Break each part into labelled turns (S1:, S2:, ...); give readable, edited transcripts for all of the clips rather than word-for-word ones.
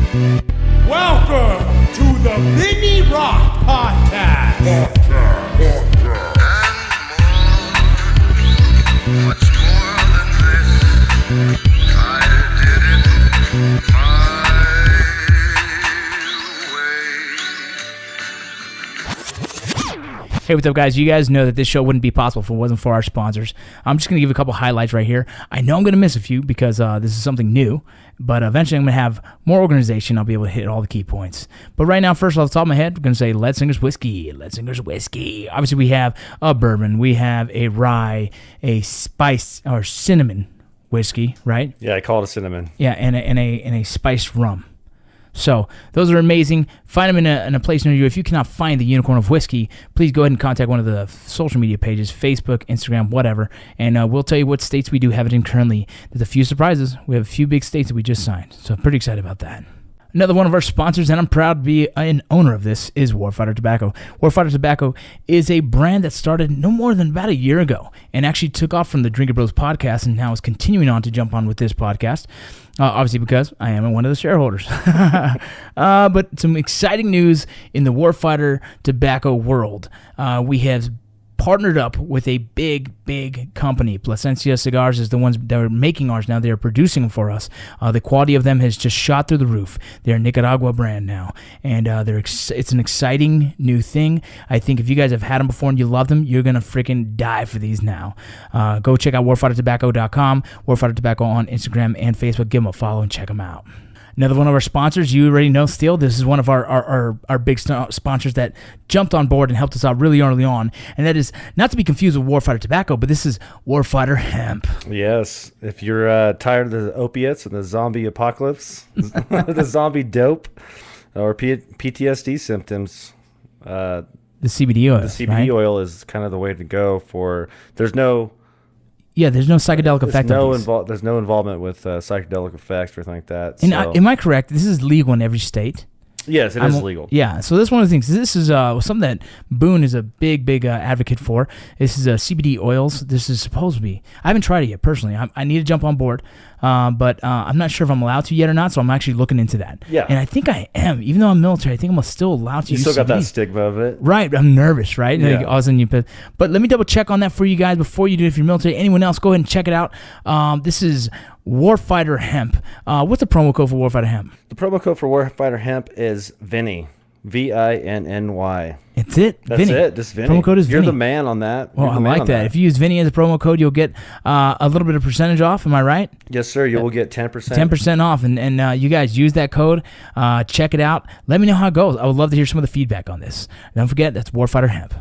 S1: Welcome to the Vinny Roc Podcast.
S2: Much more than this, I did it my way.
S3: Hey, what's up, guys? You guys know that this show wouldn't be possible if it wasn't for our sponsors. I'm just going to give a couple highlights right here. I know I'm going to miss a few because this is something new, but eventually I'm going to have more organization. I'll be able to hit all the key points. But right now, first off the top of my head, we're going to say Leadsinger's Whiskey. Leadsinger's Whiskey. Obviously, we have a bourbon. We have a rye, a spice or cinnamon whiskey, right?
S4: Yeah, I call it a cinnamon.
S3: Yeah, and a spiced rum. So those are amazing. Find them in a place near you. If you cannot find the Unicorn of Whiskey, please go ahead and contact one of the social media pages, Facebook, Instagram, whatever, and we'll tell you what states we do have it in currently. There's a few surprises. We have a few big states that we just signed, so I'm pretty excited about that. Another one of our sponsors, and I'm proud to be an owner of this, is Warfighter Tobacco. Warfighter Tobacco is a brand that started no more than about a year ago and actually took off from the Drinker Bros podcast and now is continuing on to jump on with this podcast. Obviously because I am one of the shareholders. But some exciting news in the Warfighter Tobacco world. We have partnered up with a big company. Plasencia Cigars is the ones that are making ours now. They are producing them for us. The quality of them has just shot through the roof. They're a Nicaragua brand now, and it's an exciting new thing. I think if you guys have had them before and you love them, you're gonna freaking die for these now. Go check out warfightertobacco.com, Warfighter Tobacco on Instagram and Facebook. Give them a follow and check them out. Another one of our sponsors, you already know, Steel. This is one of our big sponsors that jumped on board and helped us out really early on. And that is not to be confused with Warfighter Tobacco, but this is Warfighter Hemp.
S4: Yes. If you're tired of the opiates and the zombie apocalypse, the zombie dope, or PTSD symptoms,
S3: the CBD oil.
S4: The CBD oil is kind of the way to go for. There's no psychedelic effect. There's no involvement with psychedelic effects or anything like that.
S3: And am I correct? This is legal in every state?
S4: Yes, it is legal.
S3: Yeah, so this is one of the things. This is something that Boone is a big advocate for. This is CBD oils. This is supposed to be. I haven't tried it yet personally. I need to jump on board, but I'm not sure if I'm allowed to yet or not. So I'm actually looking into that.
S4: Yeah,
S3: and I think I am. Even though I'm military, I think I'm still allowed to.
S4: You
S3: use
S4: still got
S3: CBD.
S4: that stigma of it,
S3: right? I'm nervous, right?
S4: Yeah.
S3: Like, all of a sudden but let me double check on that for you guys before you do. If you're military, anyone else, go ahead and check it out. This is Warfighter Hemp. What's the promo code for Warfighter Hemp?
S4: The promo code for Warfighter Hemp is Vinny. VINNY.
S3: It's it.
S4: That's
S3: Vinny.
S4: it. Just Vinny.
S3: Promo code is
S4: You're
S3: Vinny.
S4: the man on that.
S3: Well, I like that. If you use Vinny as a promo code, you'll get a little bit of percentage off. Am I right?
S4: Yes, sir. You will get 10%.
S3: 10% off. And you guys use that code. Check it out. Let me know how it goes. I would love to hear some of the feedback on this. Don't forget, that's Warfighter Hemp.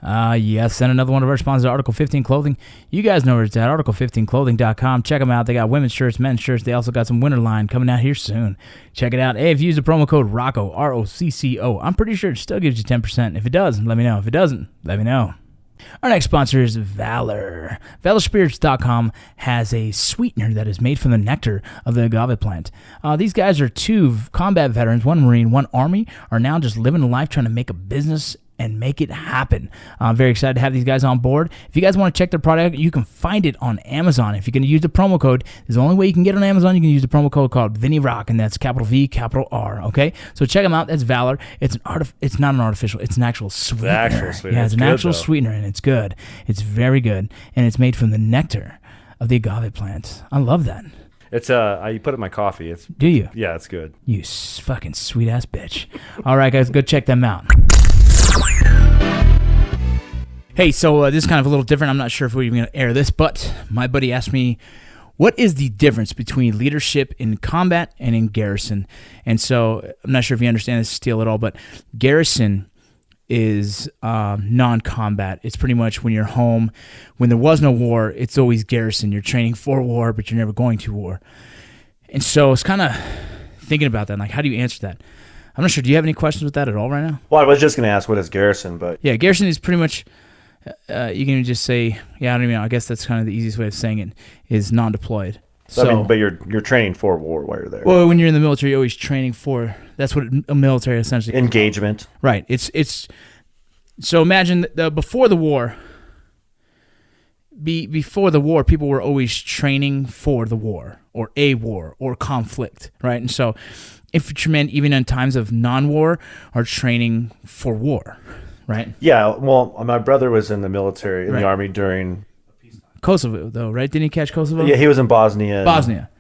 S3: Yes, and another one of our sponsors, Article 15 Clothing. You guys know where it's at, article15clothing.com. Check them out. They got women's shirts, men's shirts. They also got some winter line coming out here soon. Check it out. Hey, if you use the promo code Rocco, ROCCO, I'm pretty sure it still gives you 10%. If it does, let me know. If it doesn't, let me know. Our next sponsor is Valor. ValorSpirits.com has a sweetener that is made from the nectar of the agave plant. These guys are two combat veterans, one Marine, one Army, are now just living a life trying to make a business and make it happen. I'm very excited to have these guys on board. If you guys want to check their product, you can find it on Amazon. If you're going to use the promo code, there's the only way you can get it on Amazon. You can use the promo code called Vinny Roc, and that's capital V, capital R. Okay, so check them out. That's Valor. It's not an artificial. It's an actual sweetener. Yeah, it's an actual sweetener, and it's good. It's very good, and it's made from the nectar of the agave plant. I love that.
S4: It's you put it in my coffee.
S3: Do you?
S4: Yeah, it's good.
S3: You fucking sweet ass bitch. All right, guys, go check them out. Hey, so this is kind of a little different. I'm not sure if we're even going to air this, but my buddy asked me, what is the difference between leadership in combat and in Garrison? And so I'm not sure if you understand this Steel at all, but Garrison is non-combat. It's pretty much when you're home. When there was no war, it's always Garrison. You're training for war, but you're never going to war. And so it's kind of thinking about that. Like, how do you answer that? I'm not sure. Do you have any questions with that at all right now?
S4: Well, I was just going to ask what is Garrison, but...
S3: Yeah, Garrison is pretty much... you can just say, yeah, I don't even know. I guess that's kind of the easiest way of saying it, is non-deployed.
S4: So, I mean, but you're training for war while you're there.
S3: Well, when you're in the military, you're always training for. That's what a military essentially.
S4: Engagement.
S3: Right. It's. So imagine before the war. Before the war, people were always training for the war or a war or conflict, right? And so infantrymen, even in times of non-war, are training for war, right?
S4: Yeah, well, my brother was in the military, in the army during
S3: Kosovo, though, right? Didn't he catch Kosovo?
S4: Yeah, he was in Bosnia.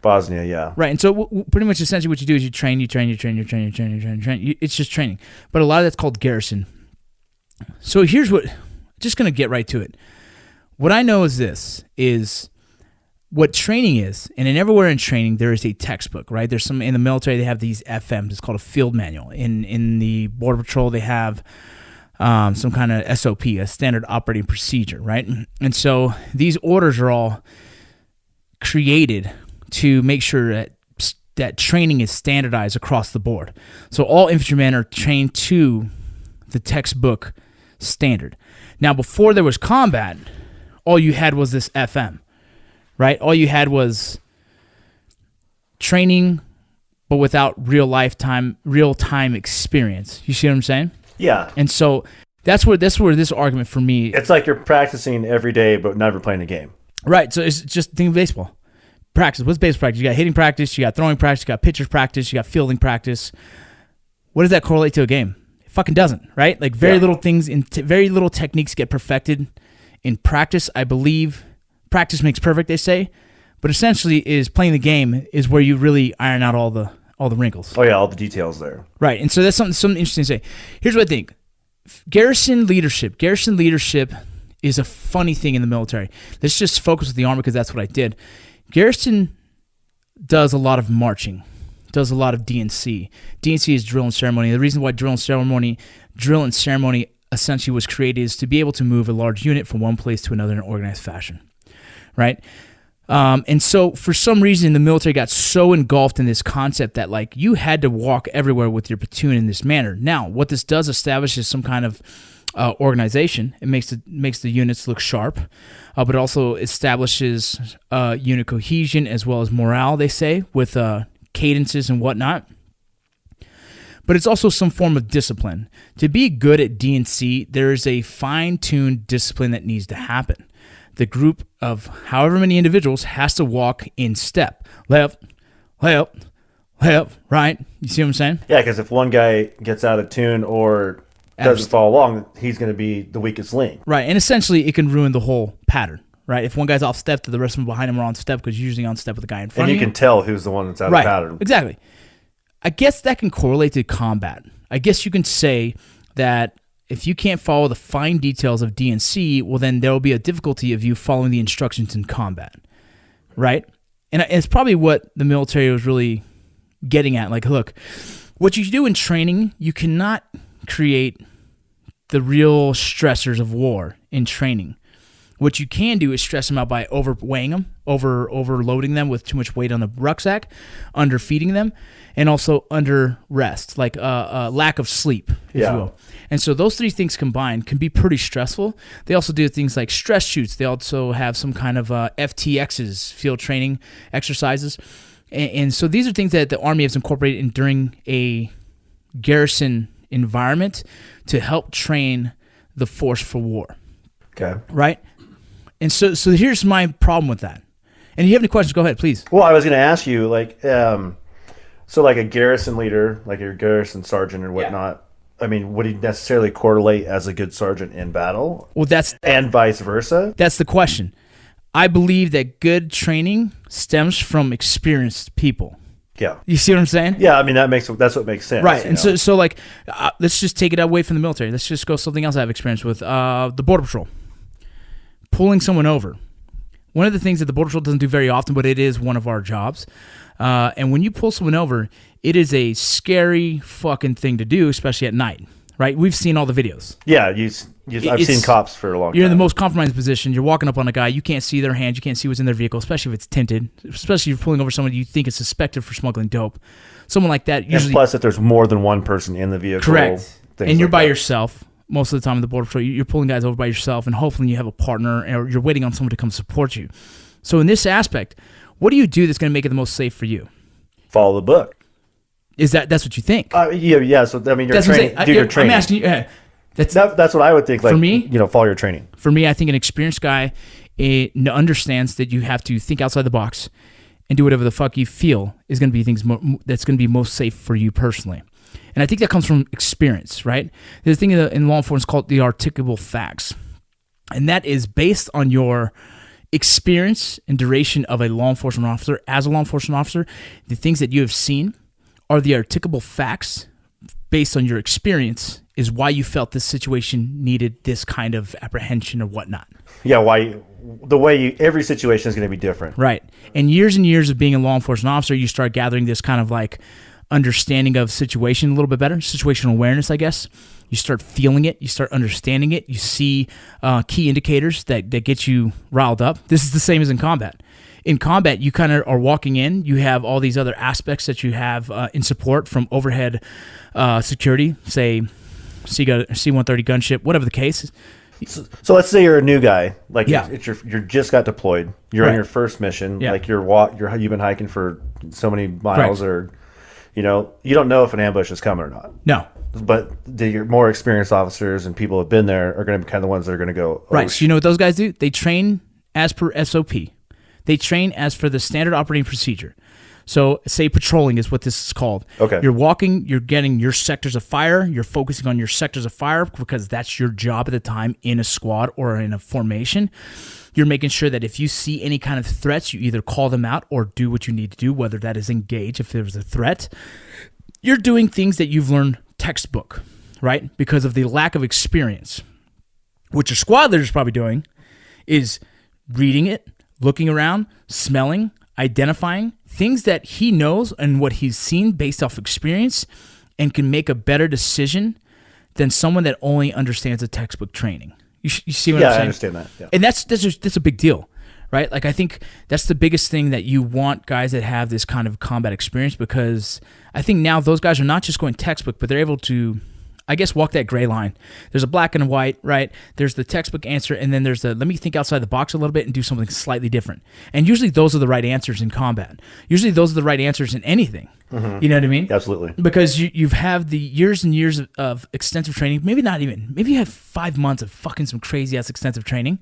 S3: Bosnia,
S4: yeah.
S3: Right, and so pretty much essentially what you do is you train. It's just training. But a lot of that's called garrison. So here's what, just going to get right to it. What I know is this, is what training is, and everywhere in training there is a textbook, right? There's some, in the military they have these FMs, it's called a field manual. In the Border Patrol they have some kind of SOP, a standard operating procedure, right? And so these orders are all created to make sure that training is standardized across the board. So all infantrymen are trained to the textbook standard. Now, before there was combat, all you had was this FM, right? All you had was training, but without real-time experience. You see what I'm saying?
S4: Yeah.
S3: And so that's where this argument for me...
S4: It's like you're practicing every day, but never playing a game.
S3: Right. So it's just think of baseball. Practice. What's baseball practice? You got hitting practice, you got throwing practice, you got pitcher's practice, you got fielding practice. What does that correlate to a game? It fucking doesn't, right? Like very little things, very little techniques get perfected in practice. I believe practice makes perfect, they say. But essentially is playing the game is where you really iron out all the wrinkles.
S4: Oh yeah, all the details there.
S3: Right, and so that's something interesting to say. Here's what I think. Garrison leadership is a funny thing in the military. Let's just focus with the Army because that's what I did. Garrison does a lot of marching, does a lot of DNC. DNC is drill and ceremony. The reason why drill and ceremony essentially was created is to be able to move a large unit from one place to another in an organized fashion, right? And so for some reason, the military got so engulfed in this concept that like you had to walk everywhere with your platoon in this manner. Now, what this does establish is some kind of organization. It makes the units look sharp, but it also establishes unit cohesion as well as morale, they say, with cadences and whatnot. But it's also some form of discipline. To be good at DNC, there is a fine-tuned discipline that needs to happen. The group of however many individuals has to walk in step. Left, right? You see what I'm saying?
S4: Yeah, because if one guy gets out of tune or doesn't follow along, he's going to be the weakest link.
S3: Right, and essentially it can ruin the whole pattern, right? If one guy's off step, the rest of them behind him are on step because you're usually on step with the guy in front of you.
S4: And you can tell who's the one that's out of pattern.
S3: Exactly. I guess that can correlate to combat. I guess you can say that if you can't follow the fine details of DNC, well, then there will be a difficulty of you following the instructions in combat, right? And it's probably what the military was really getting at. Like, look, what you do in training, you cannot create the real stressors of war in training. What you can do is stress them out by overweighing them, overloading them with too much weight on the rucksack, underfeeding them, and also under rest, like lack of sleep, if you will. And so those three things combined can be pretty stressful. They also do things like stress shoots. They also have some kind of FTXs, field training exercises. And so these are things that the Army has incorporated in during a garrison environment to help train the force for war.
S4: Okay.
S3: Right? And so here's my problem with that. And if you have any questions, go ahead, please.
S4: Well, I was going to ask you, like, so like a garrison leader, like your garrison sergeant or whatnot, I mean, would he necessarily correlate as a good sergeant in battle?
S3: Well,
S4: and vice versa?
S3: That's the question. I believe that good training stems from experienced people.
S4: Yeah.
S3: You see what I'm saying?
S4: Yeah, I mean, that's what makes sense.
S3: Right. And so like, let's just take it away from the military. Let's just go something else I have experience with. The Border Patrol. Pulling someone over. One of the things that the Border Patrol doesn't do very often, but it is one of our jobs. And when you pull someone over, it is a scary fucking thing to do, especially at night, right? We've seen all the videos.
S4: Yeah, I've seen cops for a long time.
S3: You're in the most compromised position. You're walking up on a guy. You can't see their hands. You can't see what's in their vehicle, especially if it's tinted, especially if you're pulling over someone you think is suspected for smuggling dope. Someone like that usually...
S4: And plus, if there's more than one person in the vehicle.
S3: Correct. And you're by yourself. Most of the time in the Border Patrol, you're pulling guys over by yourself, and hopefully you have a partner, or you're waiting on someone to come support you. So in this aspect, what do you do that's going to make it the most safe for you?
S4: Follow the book.
S3: That's what you think?
S4: Yeah. So I mean, you're training. You're training.
S3: I'm asking you.
S4: That's what I would think. Like, for me, follow your training.
S3: For me, I think an experienced guy understands that you have to think outside the box, and do whatever the fuck you feel is going to be that's going to be most safe for you personally. And I think that comes from experience, right? There's a thing in law enforcement called the articulable facts. And that is based on your experience and duration of a law enforcement officer. As a law enforcement officer, the things that you have seen are the articulable facts based on your experience is why you felt this situation needed this kind of apprehension or whatnot.
S4: Yeah, every situation is going to be different.
S3: Right. And years of being a law enforcement officer, you start gathering this kind of like understanding of situation a little bit better, situational awareness, I guess. You start feeling it, you start understanding it, you see key indicators that get you riled up. This is the same as in combat. In combat, you kind of are walking in, you have all these other aspects that you have in support from overhead security, say C-130 gunship, whatever the case.
S4: So let's say you're a new guy, like you're just got deployed, you're on your first mission, like you've been hiking for so many miles, or you don't know if an ambush is coming or not. No. But your more experienced officers and people who have been there are going to be kind of the ones that are going to go,
S3: right. So you know what those guys do? They train as per SOP. They train as for the standard operating procedure. So say patrolling is what this is called.
S4: Okay.
S3: You're walking, you're getting your sectors of fire, you're focusing on your sectors of fire because that's your job at the time in a squad or in a formation. You're making sure that if you see any kind of threats, you either call them out or do what you need to do, whether that is engage if there's a threat. You're doing things that you've learned textbook, right? Because of the lack of experience. What your squad leader is probably doing is reading it, looking around, smelling, identifying things that he knows and what he's seen based off experience and can make a better decision than someone that only understands the textbook training. You see what I'm saying?
S4: Yeah, I understand that. Yeah.
S3: And that's a big deal, right? Like I think that's the biggest thing that you want guys that have this kind of combat experience, because I think now those guys are not just going textbook, but they're able to, I guess, walk that gray line. There's a black and a white, right? There's the textbook answer, and then there's the let me think outside the box a little bit and do something slightly different. And usually those are the right answers in combat. Usually those are the right answers in anything. Mm-hmm. You know what I mean?
S4: Absolutely.
S3: Because you've had the years and years of extensive training, maybe you had 5 months of fucking some crazy-ass extensive training,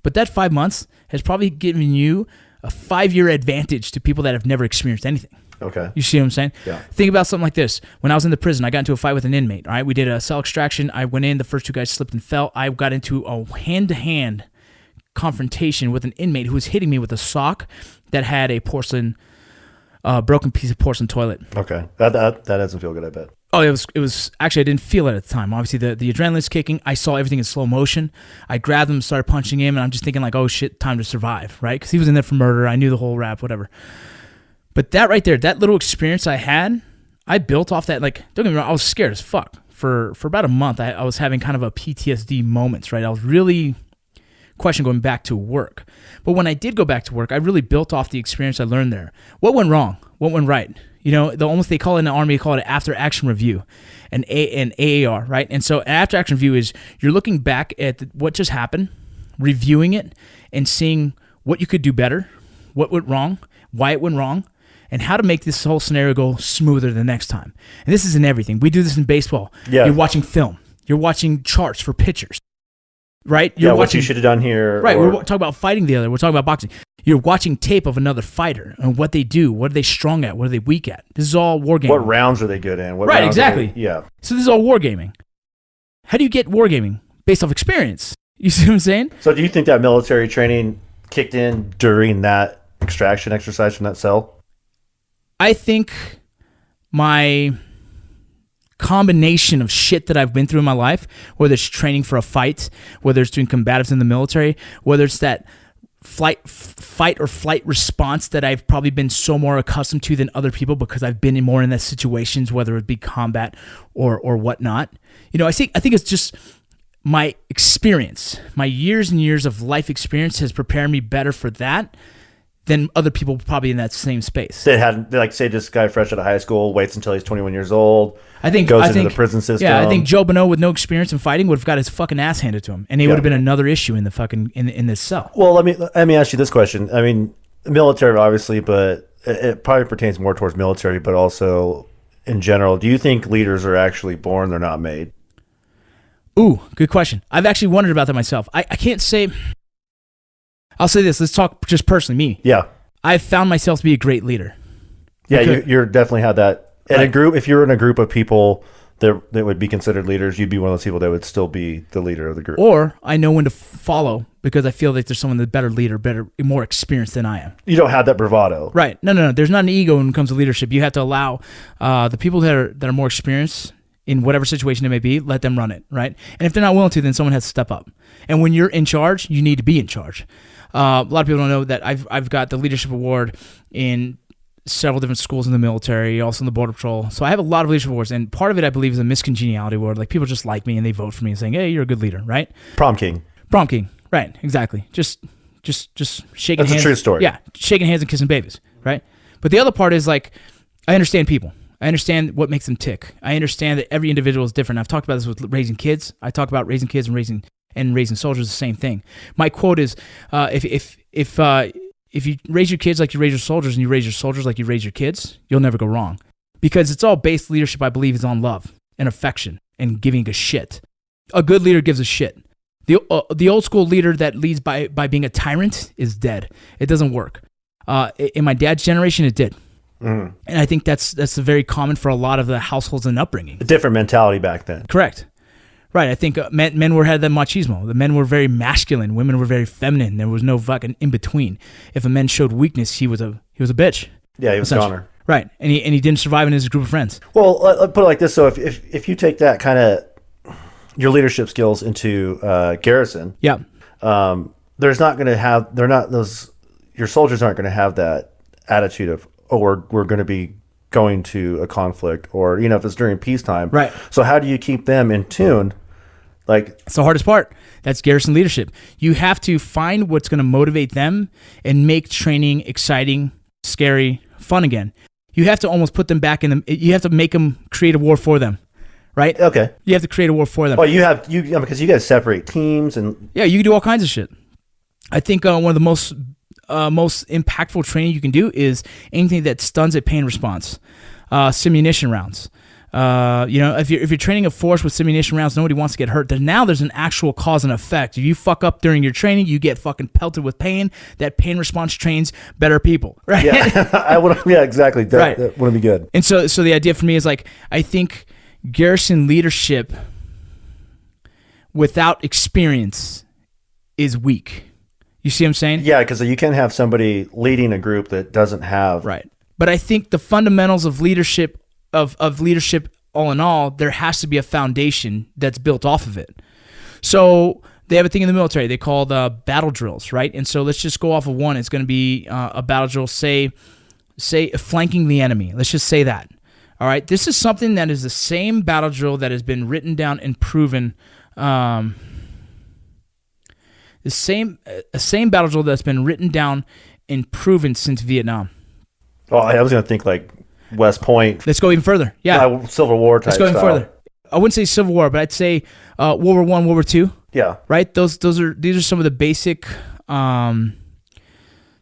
S3: but that 5 months has probably given you a 5-year advantage to people that have never experienced anything.
S4: Okay.
S3: You see what I'm saying?
S4: Yeah.
S3: Think about something like this. When I was in the prison, I got into a fight with an inmate. All right, we did a cell extraction. I went in. The first 2 guys slipped and fell. I got into a hand-to-hand confrontation with an inmate who was hitting me with a sock that had a broken piece of porcelain toilet.
S4: Okay, that doesn't feel good, I bet.
S3: Oh, it was actually, I didn't feel it at the time. Obviously, the adrenaline's kicking. I saw everything in slow motion. I grabbed him, started punching him, and I'm just thinking like, oh shit, time to survive, right? Because he was in there for murder. I knew the whole rap, whatever. But that right there, that little experience I had, I built off that. Like, don't get me wrong, I was scared as fuck. For about a month, I was having kind of a PTSD moments, right? I was really questioning going back to work. But when I did go back to work, I really built off the experience I learned there. What went wrong? What went right? You know, they call it in the Army, they call it an after-action review, an AAR, right? And so an after-action review is you're looking back at what just happened, reviewing it, and seeing what you could do better, what went wrong, why it went wrong, and how to make this whole scenario go smoother the next time. And this is in everything. We do this in baseball.
S4: Yeah.
S3: You're watching film. You're watching charts for pitchers, right? You're watching,
S4: what you should have done here.
S3: Right. We're talking about fighting the other. We're talking about boxing. You're watching tape of another fighter and what they do. What are they strong at? What are they weak at? This is all wargaming.
S4: What rounds are they good in? What
S3: right,
S4: rounds
S3: exactly.
S4: Yeah.
S3: So this is all wargaming. How do you get wargaming? Based off experience. You see what I'm saying?
S4: So do you think that military training kicked in during that extraction exercise from that cell?
S3: I think my combination of shit that I've been through in my life, whether it's training for a fight, whether it's doing combatives in the military, whether it's that fight or flight response that I've probably been so more accustomed to than other people because I've been more in those situations, whether it be combat or whatnot. You know, I think it's just my experience, my years and years of life experience has prepared me better for that than other people probably in that same space.
S4: They like say this guy fresh out of high school waits until he's 21 years old.
S3: I think
S4: goes into the prison system.
S3: Yeah, I think Joe Bonneau with no experience in fighting would have got his fucking ass handed to him, and he would have been another issue in the fucking in this cell.
S4: Well, let me ask you this question. I mean, military obviously, but it probably pertains more towards military, but also in general. Do you think leaders are actually born? They're not made.
S3: Ooh, good question. I've actually wondered about that myself. I can't say. I'll say this. Let's talk just personally, me.
S4: Yeah.
S3: I've found myself to be a great leader.
S4: Yeah, you're definitely had that. In a group, if you're in a group of people that would be considered leaders, you'd be one of those people that would still be the leader of the group.
S3: Or I know when to follow because I feel like there's someone that's better leader, more experienced than I am.
S4: You don't have that bravado.
S3: Right. No. There's not an ego when it comes to leadership. You have to allow the people that are more experienced in whatever situation it may be, let them run it, right? And if they're not willing to, then someone has to step up. And when you're in charge, you need to be in charge. A lot of people don't know that I've got the leadership award in several different schools in the military, also in the Border Patrol. So I have a lot of leadership awards, and part of it I believe is a miscongeniality award. Like people just like me and they vote for me and saying, "Hey, you're a good leader," right?
S4: Prom king,
S3: right? Exactly. Just shaking hands.
S4: That's a true story.
S3: Yeah, shaking hands and kissing babies, right? But the other part is like I understand people. I understand what makes them tick. I understand that every individual is different. I've talked about this with raising kids. I talk about raising kids and raising soldiers, the same thing. My quote is, if you raise your kids like you raise your soldiers and you raise your soldiers like you raise your kids, you'll never go wrong. Because it's all based leadership, I believe, is on love and affection and giving a shit. A good leader gives a shit. The old school leader that leads by being a tyrant is dead. It doesn't work. In my dad's generation, it did. Mm. And I think that's very common for a lot of the households and upbringing.
S4: A different mentality back then.
S3: Correct. Right. I think men had that machismo. The men were very masculine. Women were very feminine. There was no fucking in between. If a man showed weakness, he was a bitch.
S4: Yeah, he was a goner.
S3: Right. And he didn't survive in his group of friends.
S4: Well, let's put it like this. So if you take that kind of your leadership skills into Garrison,
S3: yeah,
S4: your soldiers aren't going to have that attitude of, oh, we're going to be going to a conflict, or if it's during peacetime.
S3: Right.
S4: So how do you keep them in tune? Like,
S3: it's the hardest part. That's Garrison leadership. You have to find what's going to motivate them and make training exciting, scary, fun again. You have to almost put them back in you have to make them create a war for them. Right?
S4: Okay.
S3: You have to create a war for them.
S4: Well, because you guys separate teams and
S3: yeah, you can do all kinds of shit. I think one of the most impactful training you can do is anything that stuns at pain response. Simunition rounds. If you're training a force with simunition rounds, nobody wants to get hurt. Now there's an actual cause and effect. If you fuck up during your training, you get fucking pelted with pain. That pain response trains better people, right?
S4: Yeah, yeah, exactly. That wouldn't be good.
S3: And so the idea for me is like, I think Garrison leadership without experience is weak. You see what I'm saying?
S4: Yeah, because you can have somebody leading a group that doesn't have
S3: right. But I think the fundamentals of leadership of leadership, all in all, there has to be a foundation that's built off of it. So they have a thing in the military they call the battle drills, right? And so let's just go off of one. It's going to be a battle drill, say flanking the enemy. Let's just say that. All right, this is something that is the same battle drill that has been written down and proven. The same battle drill that's been written down and proven since Vietnam.
S4: Oh, I was going to think like West Point.
S3: Let's go even further. Yeah,
S4: Civil War type.
S3: Let's go even
S4: style.
S3: further. I wouldn't say Civil War, but I'd say World War I, World War II.
S4: Yeah,
S3: right. These are some of the basic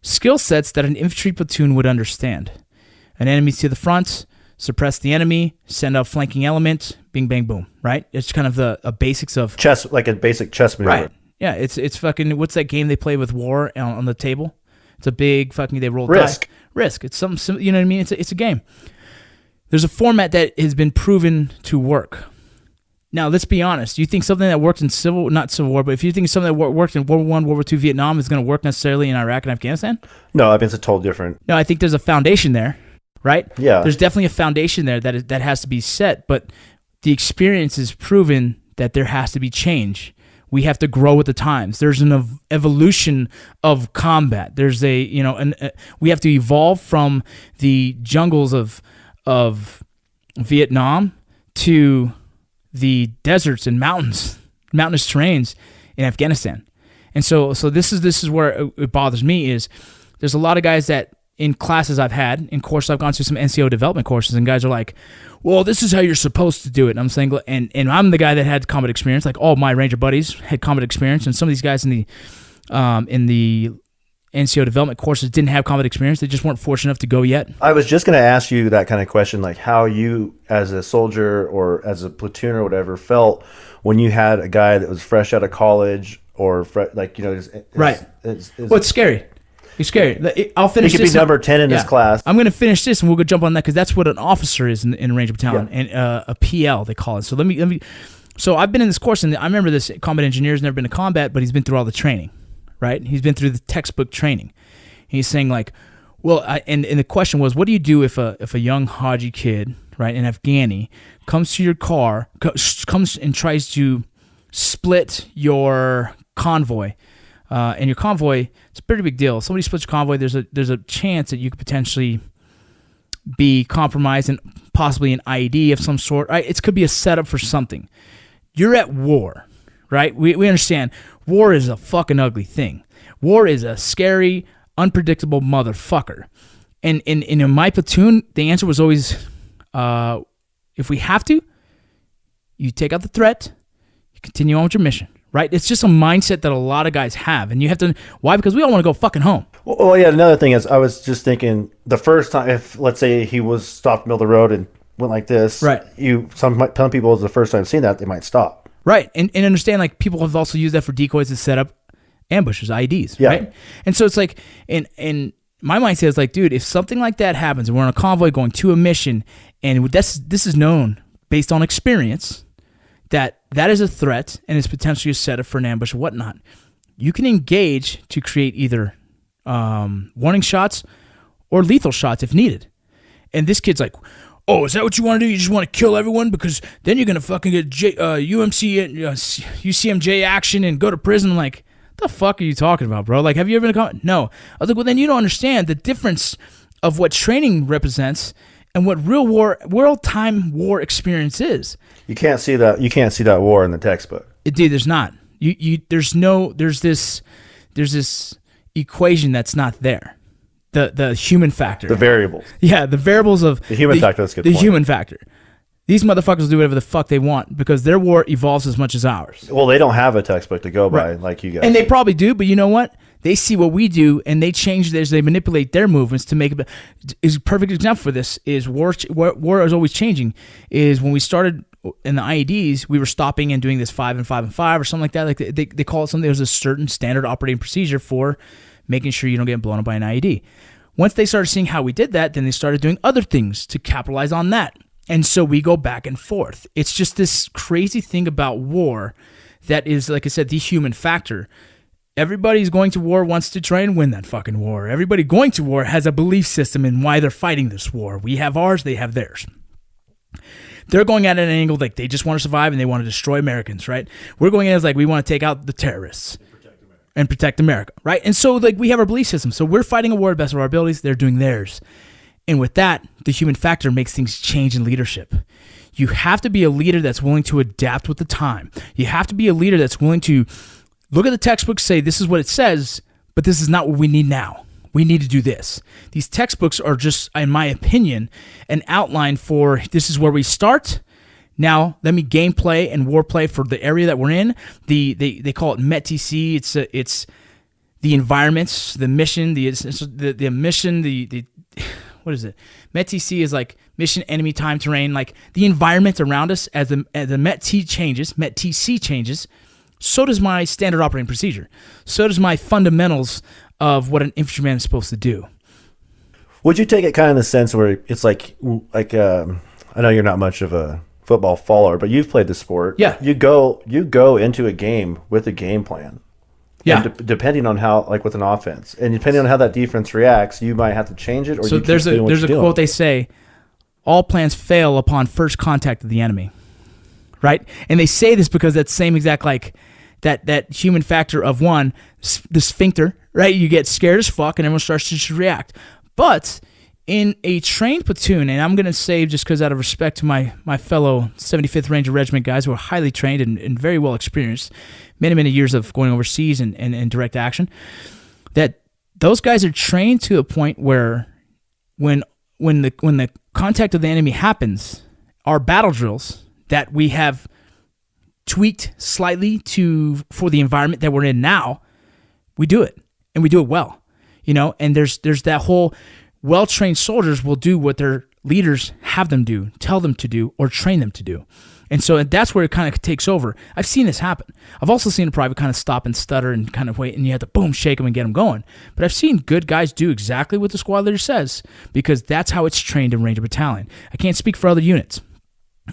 S3: skill sets that an infantry platoon would understand. An enemy to the front, suppress the enemy, send out flanking element, bing bang boom. Right. It's kind of the basics of
S4: chess, like a basic chess maneuver.
S3: Right. Yeah. It's fucking. What's that game they play with war on the table? It's a big fucking. They roll
S4: Risk.
S3: Risk. It's something. You know what I mean? It's a game. There's a format that has been proven to work. Now, let's be honest. You think something that worked in not Civil War, but if you think something that worked in World War I, World War II, Vietnam is going to work necessarily in Iraq and Afghanistan?
S4: No, I mean, it's a total different.
S3: No, I think there's a foundation there, right?
S4: Yeah.
S3: There's definitely a foundation there that has to be set, but the experience has proven that there has to be change. We have to grow with the times. There's an evolution of combat. There's we have to evolve from the jungles of Vietnam to the deserts and mountainous terrains in Afghanistan. And so this is where it bothers me is there's a lot of guys that in classes I've had, in courses I've gone through some NCO development courses, and guys are like, well, this is how you're supposed to do it. And I'm saying, and I'm the guy that had combat experience, like all my Ranger buddies had combat experience, and some of these guys in the NCO development courses didn't have combat experience. They just weren't fortunate enough to go yet.
S4: I was just going to ask you that kind of question, like how you as a soldier or as a platoon or whatever felt when you had a guy that was fresh out of college or right.
S3: Well, it's scary. He's scary. I'll finish.
S4: He could be number 10 in his class.
S3: I'm going to finish this, and we'll go jump on that because that's what an officer is in a Ranger battalion, and a PL they call it. So let me. So I've been in this course, and I remember this combat engineer's never been to combat, but he's been through all the training, right? He's been through the textbook training. He's saying like, well, and the question was, what do you do if a young Haji kid, right, an Afghani, comes to your car, comes and tries to split your convoy, and your convoy, it's a pretty big deal. If somebody splits your convoy, there's a chance that you could potentially be compromised and possibly an IED of some sort. Right? It could be a setup for something. You're at war, right? We understand war is a fucking ugly thing. War is a scary, unpredictable motherfucker. And in my platoon, the answer was always, if we have to, you take out the threat, you continue on with your mission, right? It's just a mindset that a lot of guys have. And you have to, why? Because we all want to go fucking home.
S4: Well, yeah, another thing is, I was just thinking, the first time, if, let's say, he was stopped in the middle of the road and went like this,
S3: right?
S4: Some people, the first time seeing that, they might stop.
S3: Right, and understand, like, people have also used that for decoys to set up ambushes, IEDs, right? And so it's like, and my mindset is like, dude, if something like that happens, and we're on a convoy going to a mission, and this is known based on experience, that is a threat and is potentially a setup for an ambush or whatnot, you can engage to create either warning shots or lethal shots if needed. And this kid's like, oh, is that what you want to do? You just want to kill everyone because then you're going to fucking get UCMJ action and go to prison? I'm like, the fuck are you talking about, bro? Like, have you ever been a combat? No. I was like, well, then you don't understand the difference of what training represents and what real-time war experience is. You can't see
S4: that war in the textbook.
S3: Dude, there's not. There's this equation that's not there. The human factor.
S4: The variables.
S3: Yeah, the variables of
S4: the human factor. That's a good
S3: point.
S4: The
S3: human factor. These motherfuckers do whatever the fuck they want because their war evolves as much as ours.
S4: Well, they don't have a textbook to go by like you guys.
S3: And they probably do, but you know what? They see what we do and they change theirs. They manipulate their movements to make it. Is a perfect example for this is war is always changing. Is when we started in the IEDs, we were stopping and doing this 5 and 5 and 5 or something like that. Like they call it something. There's a certain standard operating procedure for making sure you don't get blown up by an IED. Once they started seeing how we did that, then they started doing other things to capitalize on that. And so we go back and forth. It's just this crazy thing about war that is, like I said, the human factor. Everybody's going to war wants to try and win that fucking war. Everybody going to war has a belief system in why they're fighting this war. We have ours, they have theirs. They're going at an angle like they just want to survive and they want to destroy Americans, right? We're going at it as like we want to take out the terrorists. And protect America, right? And so, like, we have our belief system. So we're fighting a war at best of our abilities. They're doing theirs. And with that, the human factor makes things change in leadership. You have to be a leader that's willing to adapt with the time. You have to be a leader that's willing to look at the textbook, say, this is what it says, but this is not what we need now. We need to do this. These textbooks are just, in my opinion, an outline for this is where we start. Now, let me gameplay and warplay for the area that we're in. They call it METTC. It's the environments, the mission, the mission, what is it? METTC is like mission, enemy, time, terrain, like the environment around us as the METTC changes, so does my standard operating procedure. So does my fundamentals of what an infantryman is supposed to do.
S4: Would you take it kind of in the sense where it's like I know you're not much of a football follower, but you've played the sport.
S3: Yeah.
S4: You go into a game with a game plan.
S3: Yeah.
S4: And depending on how, like with an offense, and depending on how that defense reacts, you might have to change it. Or
S3: so there's a quote they say, all plans fail upon first contact with the enemy. Right? And they say this because that same exact, like, that human factor of one, the sphincter, right? You get scared as fuck and everyone starts to react. But in a trained platoon, and I'm going to say just because out of respect to my fellow 75th Ranger Regiment guys who are highly trained and very well experienced, many years of going overseas and direct action, that those guys are trained to a point where when the contact of the enemy happens, our battle drills that we have tweaked slightly for the environment that we're in now, we do it, and we do it well. And there's that whole well-trained soldiers will do what their leaders have them do, tell them to do, or train them to do. And so that's where it kind of takes over. I've seen this happen. I've also seen a private kind of stop and stutter and kind of wait, and you have to boom, shake them and get them going. But I've seen good guys do exactly what the squad leader says, because that's how it's trained in Ranger Battalion. I can't speak for other units.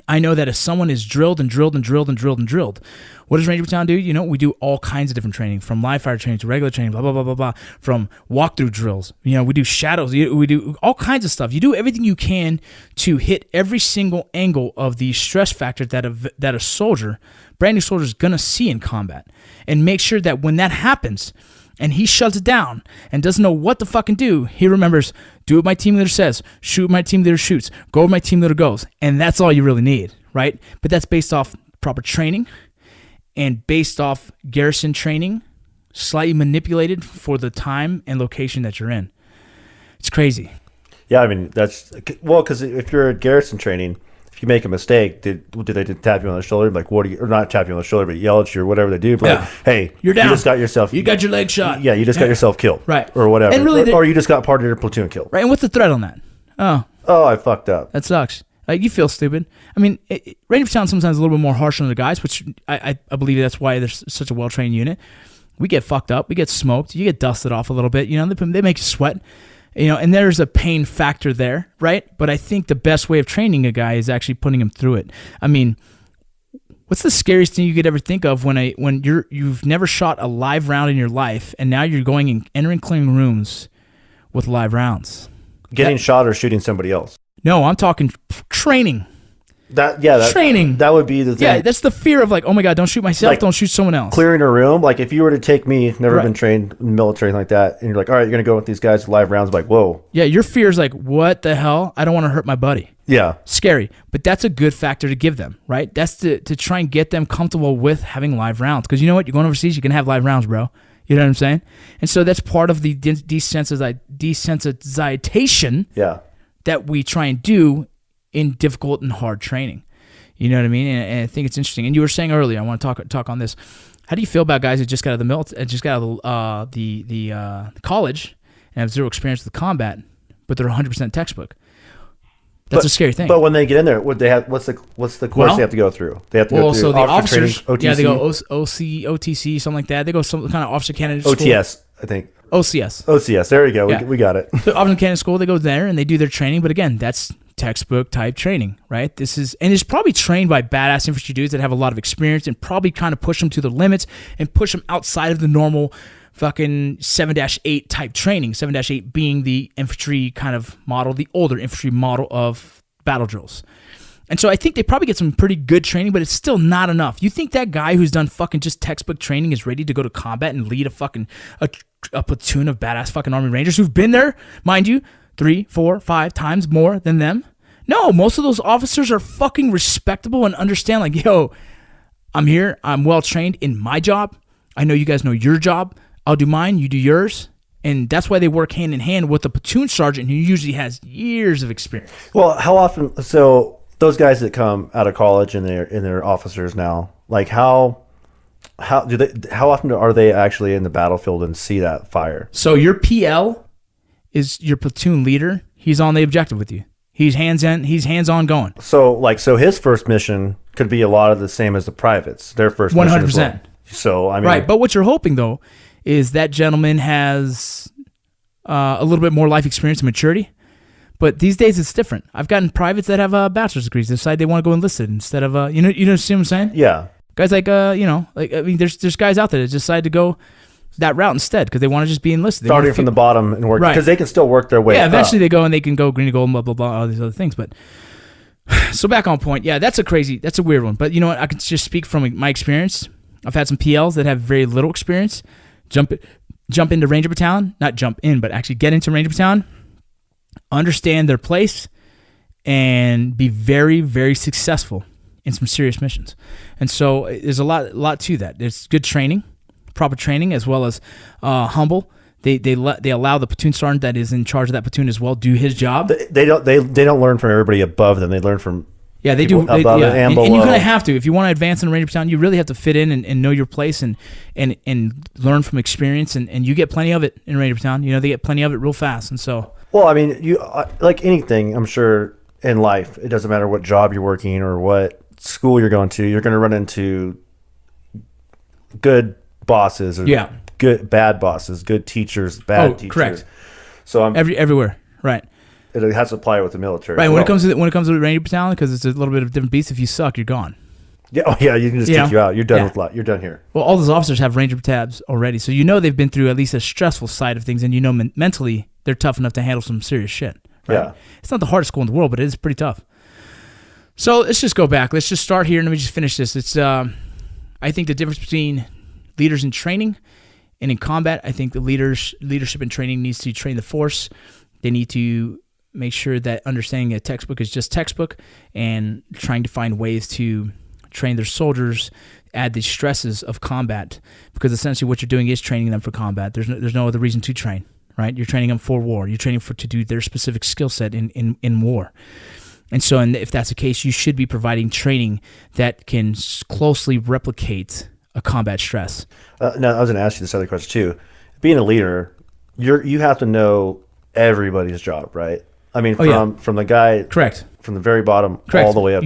S3: I know that if someone is drilled and drilled and drilled and drilled and drilled, what does Ranger Battalion do? You know, we do all kinds of different training, from live fire training to regular training, blah, blah, blah, blah, blah, from walkthrough drills. You know, we do shadows. We do all kinds of stuff. You do everything you can to hit every single angle of the stress factor that a soldier, brand new soldier, is going to see in combat, and make sure that when that happens and he shuts it down and doesn't know what to fucking do, he remembers, do what my team leader says, shoot what my team leader shoots, go where my team leader goes. And that's all you really need, right? But that's based off proper training and based off garrison training, slightly manipulated for the time and location that you're in. It's crazy.
S4: Yeah, I mean, that's, well, because if you're at garrison training, if you make a mistake, do they tap you on the shoulder, like, what are you, or not tap you on the shoulder, but yell at you or whatever they do, but like, hey,
S3: you're down.
S4: You just got yourself,
S3: you got your leg shot.
S4: Yeah, you just got yourself killed,
S3: right,
S4: or whatever,
S3: and really,
S4: or you just got part of your platoon killed,
S3: right? And what's the threat on that? Oh,
S4: I fucked up.
S3: That sucks. Like, you feel stupid. I mean, Ranger Battalion sometimes a little bit more harsh on the guys, which I believe that's why there's such a well trained unit. We get fucked up, we get smoked, you get dusted off a little bit. You know, they make you sweat. You know, and there's a pain factor there, right? But I think the best way of training a guy is actually putting him through it. I mean, what's the scariest thing you could ever think of when you've never shot a live round in your life, and now you're going and entering clean rooms with live rounds?
S4: Getting shot or shooting somebody else?
S3: No, I'm talking training.
S4: Training. That would be the thing.
S3: Yeah, that's the fear of, like, oh my God, don't shoot myself, like, don't shoot someone else.
S4: Clearing a room, like if you were to take me, never been trained in the military like that, and you're like, all right, you're gonna go with these guys live rounds, like, whoa.
S3: Yeah, your fear is like, what the hell? I don't want to hurt my buddy.
S4: Yeah.
S3: Scary. But that's a good factor to give them, right? That's to try and get them comfortable with having live rounds. Because you know what? You're going overseas, you can have live rounds, bro. You know what I'm saying? And so that's part of the desensitization that we try and do in difficult and hard training. You know what I mean? And I think it's interesting. And you were saying earlier, I want to talk on this. How do you feel about guys who just got out of the military, just got out of the college and have zero experience with combat, but they're 100% textbook? That's a scary thing.
S4: But when they get in there, what they have, what's the course they have to go through? They have to go through
S3: so the officers,
S4: training, OTC?
S3: Yeah, they go OTC, something like that. They go some kind of officer candidate school.
S4: OTS, I think.
S3: OCS.
S4: There we go.
S3: Yeah.
S4: We got it.
S3: So officer candidate school, they go there and they do their training. But again, that's textbook type training, right? And it's probably trained by badass infantry dudes that have a lot of experience and probably kind of push them to the limits and push them outside of the normal fucking 7-8 type training. 7-8 being the infantry kind of model, the older infantry model of battle drills. And so I think they probably get some pretty good training, but it's still not enough. You think that guy who's done fucking just textbook training is ready to go to combat and lead a fucking a platoon of badass fucking Army Rangers who've been there, mind you, 3, 4, 5 times more than them? No, most of those officers are fucking respectable and understand, like, yo, I'm here, I'm well trained in my job. I know you guys know your job. I'll do mine, you do yours. And that's why they work hand in hand with the platoon sergeant who usually has years of experience.
S4: Well, how often, so those guys that come out of college and they're officers now, like how often are they actually in the battlefield and see that fire?
S3: So your PL is your platoon leader. He's on the objective with you. He's hands-on going.
S4: So his first mission could be a lot of the same as the privates. Their first 100%. Mission as well. So, I mean,
S3: right, but what you're hoping, though, is that gentleman has a little bit more life experience and maturity. But these days it's different. I've gotten privates that have bachelor's degrees decide they want to go enlisted instead of you know see what I'm saying?
S4: Yeah.
S3: Guys like there's guys out there that decide to go that route instead because they want to just be enlisted.
S4: Starting from the bottom and work because they can still work their way.
S3: Yeah, eventually they go and they can go green and gold, blah blah blah, all these other things. But so back on point, yeah, that's a weird one. But you know what? I can just speak from my experience. I've had some PLs that have very little experience. Jump into Ranger Battalion, not jump in, but actually get into Ranger Battalion, understand their place, and be very, very successful in some serious missions. And so there's a lot to that. There's good training, proper training, as well as humble. They allow the platoon sergeant that is in charge of that platoon as well do his job.
S4: They don't learn from everybody above them. They learn from
S3: they do. And you kind of have to. If you want to advance in a Ranger Battalion, you really have to fit in and know your place and learn from experience. And you get plenty of it in Ranger Battalion. You know, they get plenty of it real fast. And so,
S4: well, I mean, you like anything, I'm sure in life, it doesn't matter what job you're working or what school you're going to, you're going to run into good bosses or bad bosses, good teachers, bad teachers. Correct. So I'm
S3: everywhere, right?
S4: It has to apply with the military.
S3: Right. When it comes to the Ranger Battalion, because it's a little bit of a different beast. If you suck, you're gone.
S4: Yeah. Oh yeah. You can just kick you out. You're done with lot. You're done here.
S3: Well, all those officers have Ranger tabs already, so they've been through at least a stressful side of things, and mentally they're tough enough to handle some serious shit. Right? Yeah. It's not the hardest school in the world, but it is pretty tough. So let's just go back. Let's just start here and let me just finish this. It's I think the difference between leaders in training and in combat, I think the leadership in training needs to train the force. They need to make sure that understanding a textbook is just textbook and trying to find ways to train their soldiers, add the stresses of combat, because essentially what you're doing is training them for combat. There's no other reason to train, right? You're training them for war. You're training to do their specific skill set in war. And so if that's the case, you should be providing training that can closely replicate a combat stress.
S4: Now, I was going to ask you this other question too. Being a leader, you have to know everybody's job, right? I mean, from the guy, correct, from the very bottom all the way up.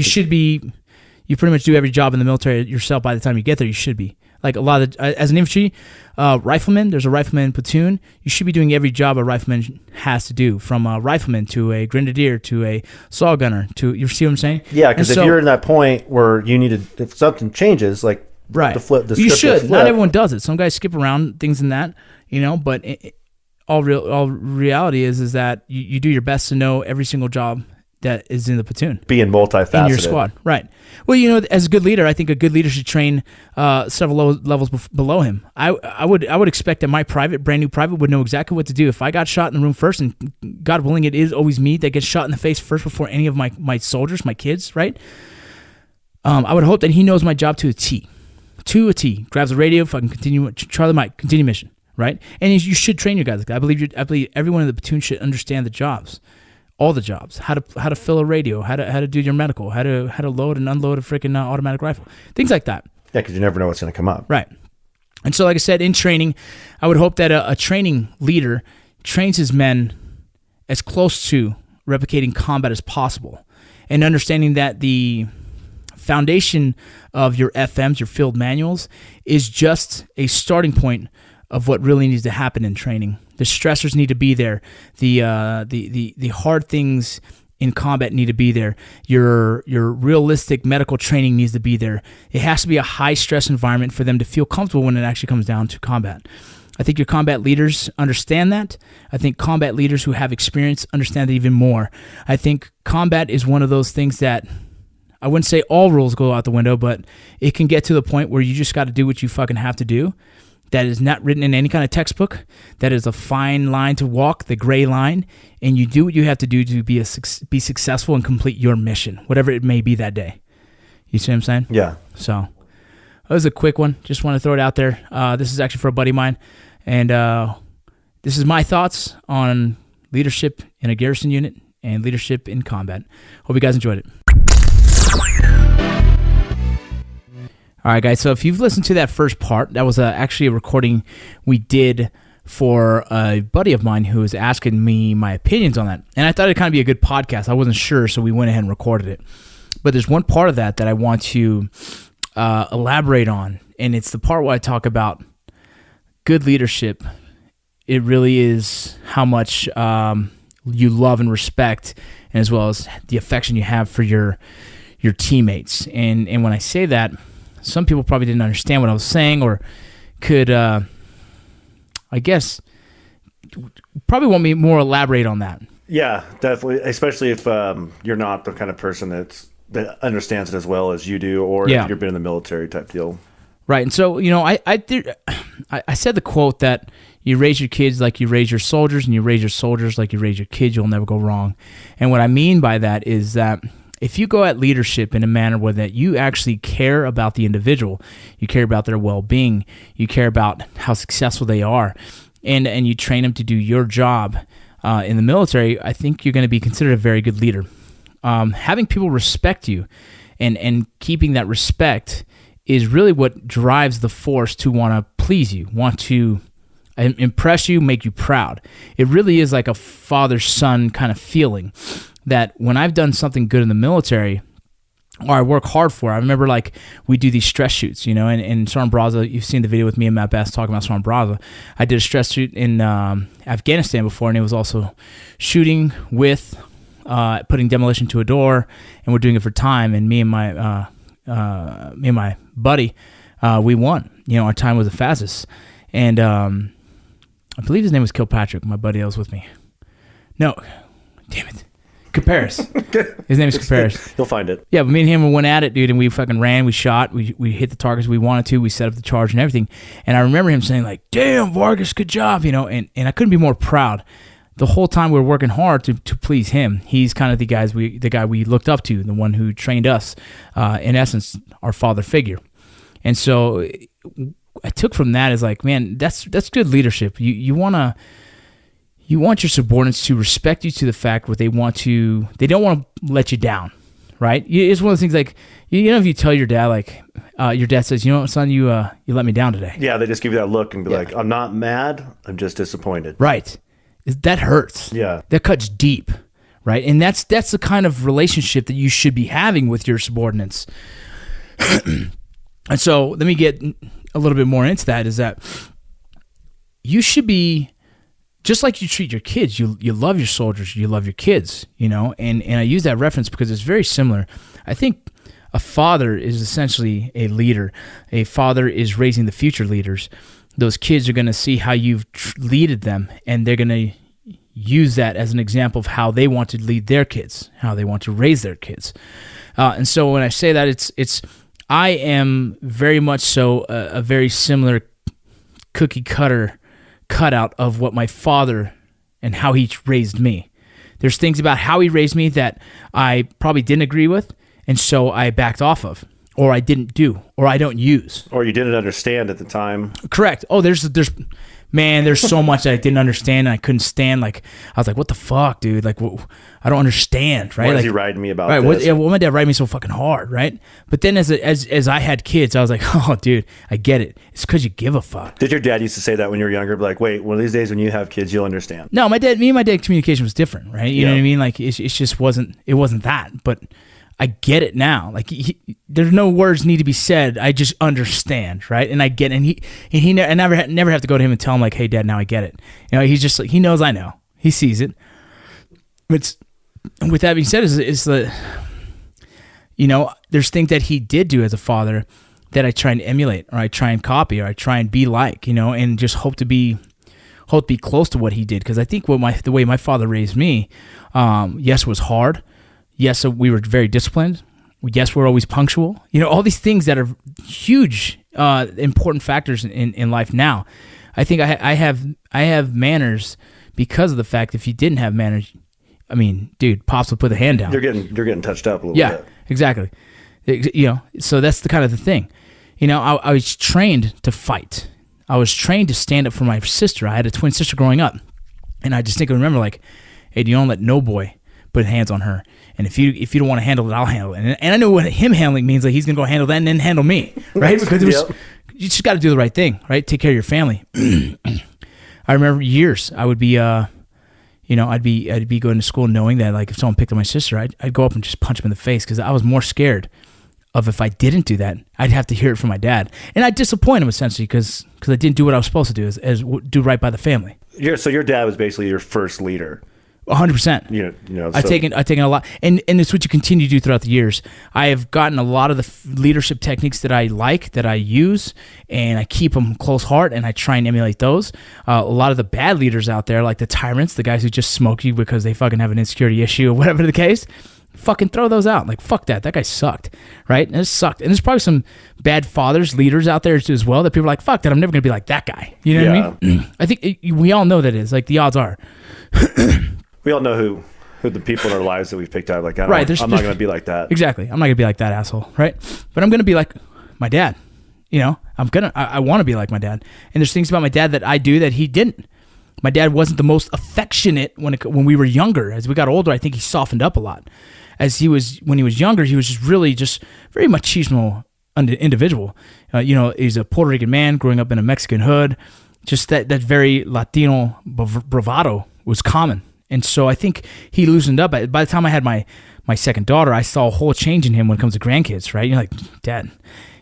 S3: You pretty much do every job in the military yourself by the time you get there. You should be. Like a lot of, as an infantry rifleman, there's a rifleman platoon. You should be doing every job a rifleman has to do, from a rifleman to a grenadier to a saw gunner to, you see what I'm saying?
S4: Yeah, because if you're in that point where you need to, if something changes, like
S3: right,
S4: the flip, the
S3: you should.
S4: Flip.
S3: Not everyone does it. Some guys skip around things in that, but all reality is that you do your best to know every single job that is in the platoon.
S4: Being multifaceted.
S3: In your squad, right. Well, as a good leader, I think a good leader should train several levels below him. I would expect that brand new private would know exactly what to do. If I got shot in the room first, and God willing, it is always me that gets shot in the face first before any of my soldiers, my kids, right? I would hope that he knows my job to a T. To a T. Grabs the radio, fucking continue, Charlie Mike, continue mission, right? And you should train your guys like that. I believe everyone in the platoon should understand the jobs. All the jobs, how to fill a radio, how to do your medical, how to load and unload a freaking automatic rifle, things like that.
S4: Yeah, because you never know what's going to come up.
S3: Right. And so, like I said, in training, I would hope that a training leader trains his men as close to replicating combat as possible, and understanding that the foundation of your FMs, your field manuals, is just a starting point of what really needs to happen in training. The stressors need to be there. The hard things in combat need to be there. Your realistic medical training needs to be there. It has to be a high stress environment for them to feel comfortable when it actually comes down to combat. I think your combat leaders understand that. I think combat leaders who have experience understand it even more. I think combat is one of those things that, I wouldn't say all rules go out the window, but it can get to the point where you just got to do what you fucking have to do. That is not written in any kind of textbook. That is a fine line to walk, the gray line, and you do what you have to do to be successful and complete your mission, whatever it may be that day. You see what I'm saying?
S4: Yeah.
S3: So that was a quick one. Just want to throw it out there. This is actually for a buddy of mine, and this is my thoughts on leadership in a garrison unit and leadership in combat. Hope you guys enjoyed it. All right, guys, so if you've listened to that first part, that was actually a recording we did for a buddy of mine who was asking me my opinions on that. And I thought it'd kind of be a good podcast. I wasn't sure, so we went ahead and recorded it. But there's one part of that I want to elaborate on, and it's the part where I talk about good leadership. It really is how much you love and respect, and as well as the affection you have for your teammates. And when I say that, some people probably didn't understand what I was saying, or could, I guess, probably want me more elaborate on that.
S4: Yeah, definitely, especially if you're not the kind of person that understands it as well as you do, or if you've been in the military type deal. Right,
S3: and so, I said the quote that you raise your kids like you raise your soldiers, and you raise your soldiers like you raise your kids, you'll never go wrong. And what I mean by that is that if you go at leadership in a manner where that you actually care about the individual, you care about their well-being, you care about how successful they are, and you train them to do your job in the military, I think you're going to be considered a very good leader. Having people respect you and keeping that respect is really what drives the force to want to please you, want to impress you, make you proud. It really is like a father-son kind of feeling, that when I've done something good in the military, or I work hard for. I remember like we do these stress shoots, you know, and Sergeant Braza, you've seen the video with me and Matt Bass talking about Sergeant Braza. I did a stress shoot in Afghanistan before, and it was also shooting with putting demolition to a door, and we're doing it for time. And me and my buddy, we won. You know, our time was the fastest, and I believe his name was Kilpatrick, my buddy that was with me. No, damn it. Caparis. His name is Caparis.
S4: You'll find it.
S3: Yeah, but me and him went at it, dude, and we fucking ran, we shot, we hit the targets we wanted to, we set up the charge and everything. And I remember him saying like, damn, Vargas, good job, you know, and I couldn't be more proud. The whole time we were working hard to please him. He's kind of the guy we looked up to, the one who trained us, in essence, our father figure. And so I took from that as like, man, that's good leadership. You want your subordinates to respect you to the fact where they don't want to let you down, right? It's one of those things like, you know, if you tell your dad, like, your dad says, you know what, son, you let me down today.
S4: Yeah, they just give you that look and be like, I'm not mad, I'm just disappointed.
S3: Right. That hurts.
S4: Yeah.
S3: That cuts deep, right? And that's the kind of relationship that you should be having with your subordinates. And so let me get a little bit more into that, is that you should be, just like you treat your kids, you love your soldiers, you love your kids, you know? And I use that reference because it's very similar. I think a father is essentially a leader. A father is raising the future leaders. Those kids are going to see how you've leaded them, and they're going to use that as an example of how they want to lead their kids, how they want to raise their kids. And so when I say that, it's I am very much so a very similar cookie cutter cutout of what my father and how he raised me. There's things about how he raised me that I probably didn't agree with, and so I backed off of, or I didn't do, or I don't use.
S4: Or you didn't understand at the time.
S3: Correct. Oh, there's so much that I didn't understand, and I couldn't stand. Like, I was like, what the fuck, dude? Like, I don't understand, right?
S4: Why is
S3: like,
S4: he riding me about
S3: right,
S4: this?
S3: Well, my dad riding me so fucking hard, right? But then as I had kids, I was like, oh, dude, I get it. It's because you give a fuck.
S4: Did your dad used to say that when you were younger? Be like, wait, one of these days when you have kids, you'll understand.
S3: No, me and my dad communication was different, right? You know what I mean? Like, it just wasn't that. But I get it now. Like, there's no words need to be said. I just understand, right? And I get it. And he never have to go to him and tell him like, hey, Dad, now I get it. You know, he's just like, he knows I know. He sees it. But with that being said, is the, you know, there's things that he did do as a father that I try and emulate, or I try and copy, or I try and be like, you know, and just hope to be close to what he did. Because I think the way my father raised me, yes, was hard. Yes, we were very disciplined. Yes, we're always punctual. You know, all these things that are huge, important factors in life now. I think I have manners because of the fact if you didn't have manners, I mean, dude, Pops would put the hand down.
S4: You're getting touched up a little bit.
S3: Yeah, exactly. You know, so that's the kind of the thing. You know, I was trained to fight. I was trained to stand up for my sister. I had a twin sister growing up, and I distinctly remember like, hey, you don't let no boy put hands on her. And if you don't want to handle it, I'll handle it. And I know what him handling means. Like, he's gonna go handle that and then handle me, right? Because you just got to do the right thing, right? Take care of your family. I remember years I would be, I'd be going to school knowing that like if someone picked up my sister, I'd go up and just punch him in the face because I was more scared of if I didn't do that, I'd have to hear it from my dad, and I'd disappoint him essentially because I didn't do what I was supposed to do, as do right by the family.
S4: So your dad was basically your first leader.
S3: 100%.
S4: You know,
S3: I've taken a lot, and it's what you continue to do throughout the years. I have gotten a lot of the leadership techniques that I like, that I use, and I keep them close heart, and I try and emulate those. A lot of the bad leaders out there, like the tyrants, the guys who just smoke you because they fucking have an insecurity issue or whatever the case, fucking throw those out. Like, fuck that. That guy sucked, right? And it sucked. And there's probably some bad fathers, leaders out there as well that people are like, fuck that. I'm never going to be like that guy. You know what I mean? I think we all know that is. Like, the odds are.
S4: We all know who the people in our lives that we've picked out. Like, I'm not going to be like that.
S3: Exactly. I'm not going to be like that asshole, right? But I'm going to be like my dad. You know, I want to be like my dad. And there's things about my dad that I do that he didn't. My dad wasn't the most affectionate when we were younger. As we got older, I think he softened up a lot. When he was younger, he was just really just very machismo individual. He's a Puerto Rican man growing up in a Mexican hood. Just that very Latino bravado was common. And so I think he loosened up. By the time I had my second daughter, I saw a whole change in him when it comes to grandkids, right? You're like, Dad,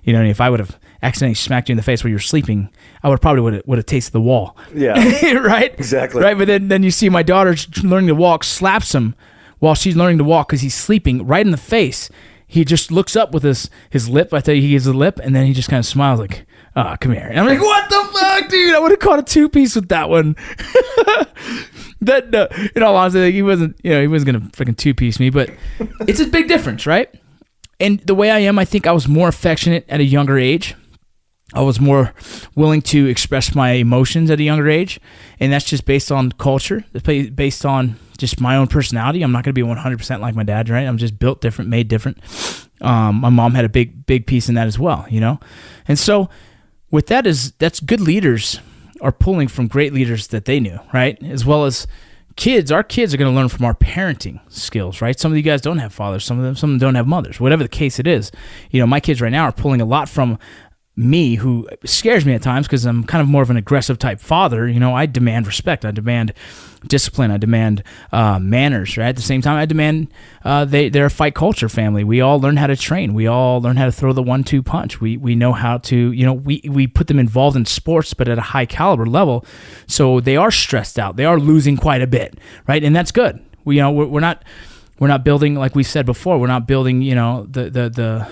S3: you know, if I would have accidentally smacked you in the face while you were sleeping, I would have tasted the wall.
S4: Yeah.
S3: Right?
S4: Exactly.
S3: Right, but then you see my daughter learning to walk, slaps him while she's learning to walk because he's sleeping right in the face. He just looks up with his lip. I tell you, he gives a lip, and then he just kind of smiles like, come here. And I'm like, what the fuck, dude? I would have caught a 2-piece with that one. In all honesty, like, he wasn't going to freaking 2-piece me, but it's a big difference, right? And the way I am, I think I was more affectionate at a younger age. I was more willing to express my emotions at a younger age, and that's just based on culture. It's based on just my own personality. I'm not going to be 100% like my dad, right? I'm just built different, made different. My mom had a big piece in that as well, you know? And so with that's good leaders are pulling from great leaders that they knew, right? As well as kids. Our kids are going to learn from our parenting skills, right? Some of you guys don't have fathers. Some of them don't have mothers. Whatever the case it is, you know, my kids right now are pulling a lot from me, who scares me at times because I'm kind of more of an aggressive type father. You know, I demand respect. I demand discipline. I demand manners, right? At the same time, I demand they're a fight culture family. We all learn how to train. We all learn how to throw the 1-2 punch. We know how to, you know, we put them involved in sports, but at a high caliber level. So they are stressed out. They are losing quite a bit, right? And that's good. We're not building, like we said before, we're not building, you know, the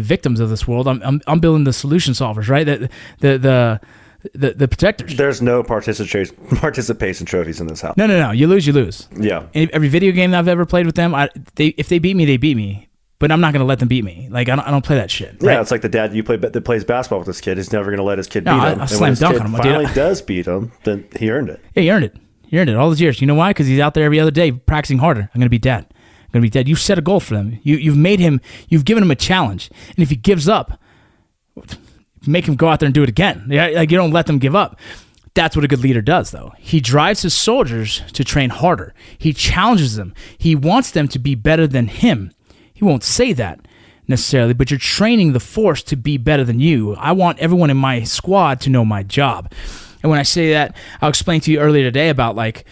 S3: victims of this world. I'm building the solution solvers, right? The protectors.
S4: There's no participation trophies in this house.
S3: No. You lose.
S4: Yeah.
S3: Every video game that I've ever played with them, if they beat me, they beat me. But I'm not going to let them beat me. Like, I don't play that shit. Right?
S4: Yeah, it's like the dad that plays basketball with his kid. He's never going to let his kid beat him.
S3: I'll slam dunk on him.
S4: When his kid finally does beat him, then he earned it.
S3: Yeah, he earned it. He earned it all those years. You know why? Because he's out there every other day practicing harder. I'm going to be dad. Going to be dead. You set a goal for them. You've given him a challenge, and if he gives up, make him go out there and do it again. Like, you don't let them give up. That's what a good leader does, though. He drives his soldiers to train harder. He challenges them. He wants them to be better than him. He won't say that necessarily, but you're training the force to be better than you. I want everyone in my squad to know my job. And when I say that, I'll explain to you earlier today about, like,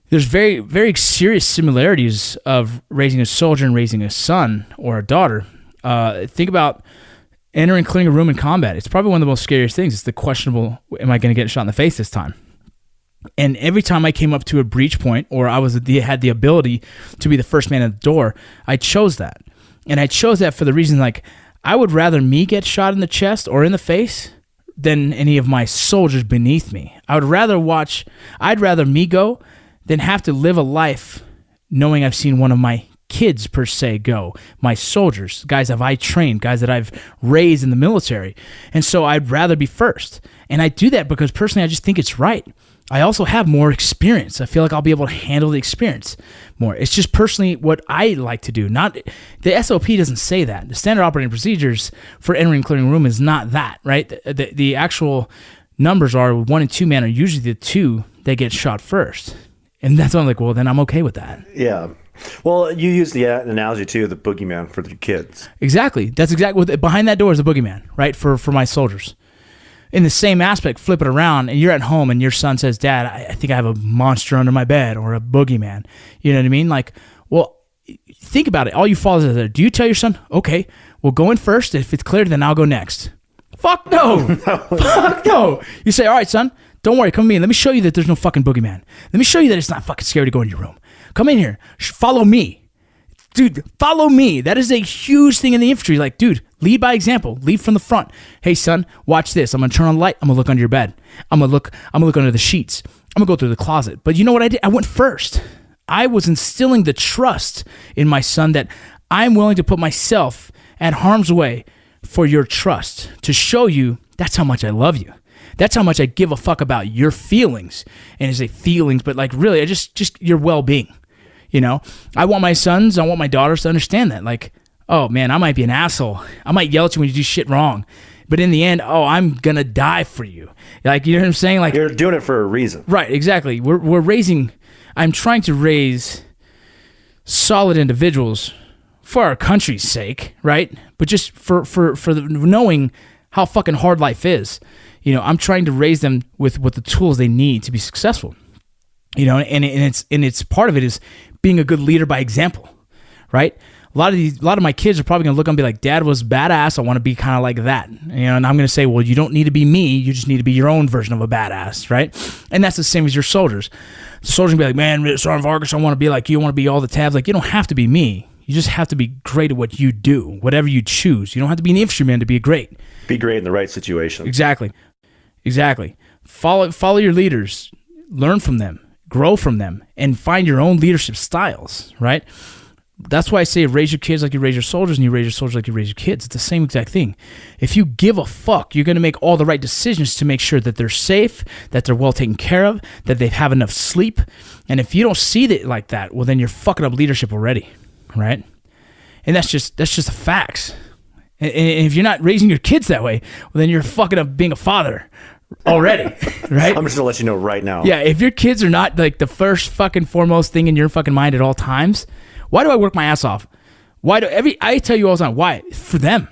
S3: there's very, very serious similarities of raising a soldier and raising a son or a daughter. Think about clearing a room in combat. It's probably one of the most scariest things. It's the questionable, am I going to get shot in the face this time? And every time I came up to a breach point, or I had the ability to be the first man at the door, I chose that. And I chose that for the reason, like, I would rather me get shot in the chest or in the face than any of my soldiers beneath me. I'd rather me go than have to live a life knowing I've seen one of my kids, per se, go. My soldiers, guys that I trained, guys that I've raised in the military. And so I'd rather be first. And I do that because personally I just think it's right. I also have more experience. I feel like I'll be able to handle the experience more. It's just personally what I like to do. Not the SOP doesn't say that. The standard operating procedures for entering and clearing a room is not that, right? The actual numbers are 1 and 2 man are usually the two that get shot first. And that's why I'm like, well, then I'm okay with that.
S4: Yeah. Well, you use the analogy, too, of the boogeyman for the kids.
S3: Exactly. That's exactly what behind that door is a boogeyman, right, for my soldiers. In the same aspect, flip it around, and you're at home, and your son says, Dad, I think I have a monster under my bed or a boogeyman. You know what I mean? Like, well, think about it. All you fathers out there, do you tell your son, okay, well, go in first. If it's clear, then I'll go next. Fuck no. Fuck no. You say, all right, son, don't worry. Come with me. Let me show you that there's no fucking boogeyman. Let me show you that it's not fucking scary to go in your room. Come in here. Follow me. Dude, follow me. That is a huge thing in the infantry. Like, dude, lead by example. Lead from the front. Hey, son, watch this. I'm going to turn on the light. I'm going to look under your bed. I'm going to look under the sheets. I'm going to go through the closet. But you know what I did? I went first. I was instilling the trust in my son that I'm willing to put myself at harm's way for your trust, to show you that's how much I love you. That's how much I give a fuck about your feelings. And I say feelings, but like really, I just your well-being. You know, I want my sons, I want my daughters to understand that. Like, oh man, I might be an asshole. I might yell at you when you do shit wrong. But in the end, I'm going to die for you. Like, you know what I'm saying? Like,
S4: you're doing it for a reason.
S3: Right, exactly. I'm trying to raise solid individuals for our country's sake, right? But just for knowing how fucking hard life is. You know, I'm trying to raise them with the tools they need to be successful. and it's part of it is being a good leader by example, right? A lot of my kids are probably gonna look and be like, Dad was badass. I want to be kind of like that, and I'm gonna say, well, you don't need to be me. You just need to be your own version of a badass, right? And that's the same as your soldiers. The soldiers gonna be like, man, Sergeant Vargas, I want to be like you. I want to be all the tabs. Like, you don't have to be me. You just have to be great at what you do, whatever you choose. You don't have to be an infantryman to be great.
S4: Be great in the right situation.
S3: Exactly. Follow your leaders, learn from them, grow from them, and find your own leadership styles, right? That's why I say raise your kids like you raise your soldiers, and you raise your soldiers like you raise your kids. It's the same exact thing. If you give a fuck, you're going to make all the right decisions to make sure that they're safe, that they're well taken care of, that they have enough sleep. And if you don't see it like that, well, then you're fucking up leadership already, right? And that's just the facts. And if you're not raising your kids that way, well, then you're fucking up being a father already, right?
S4: I'm just going to let you know right now.
S3: Yeah, if your kids are not like the first fucking foremost thing in your fucking mind at all times, why do I work my ass off? I tell you all the time, why? For them.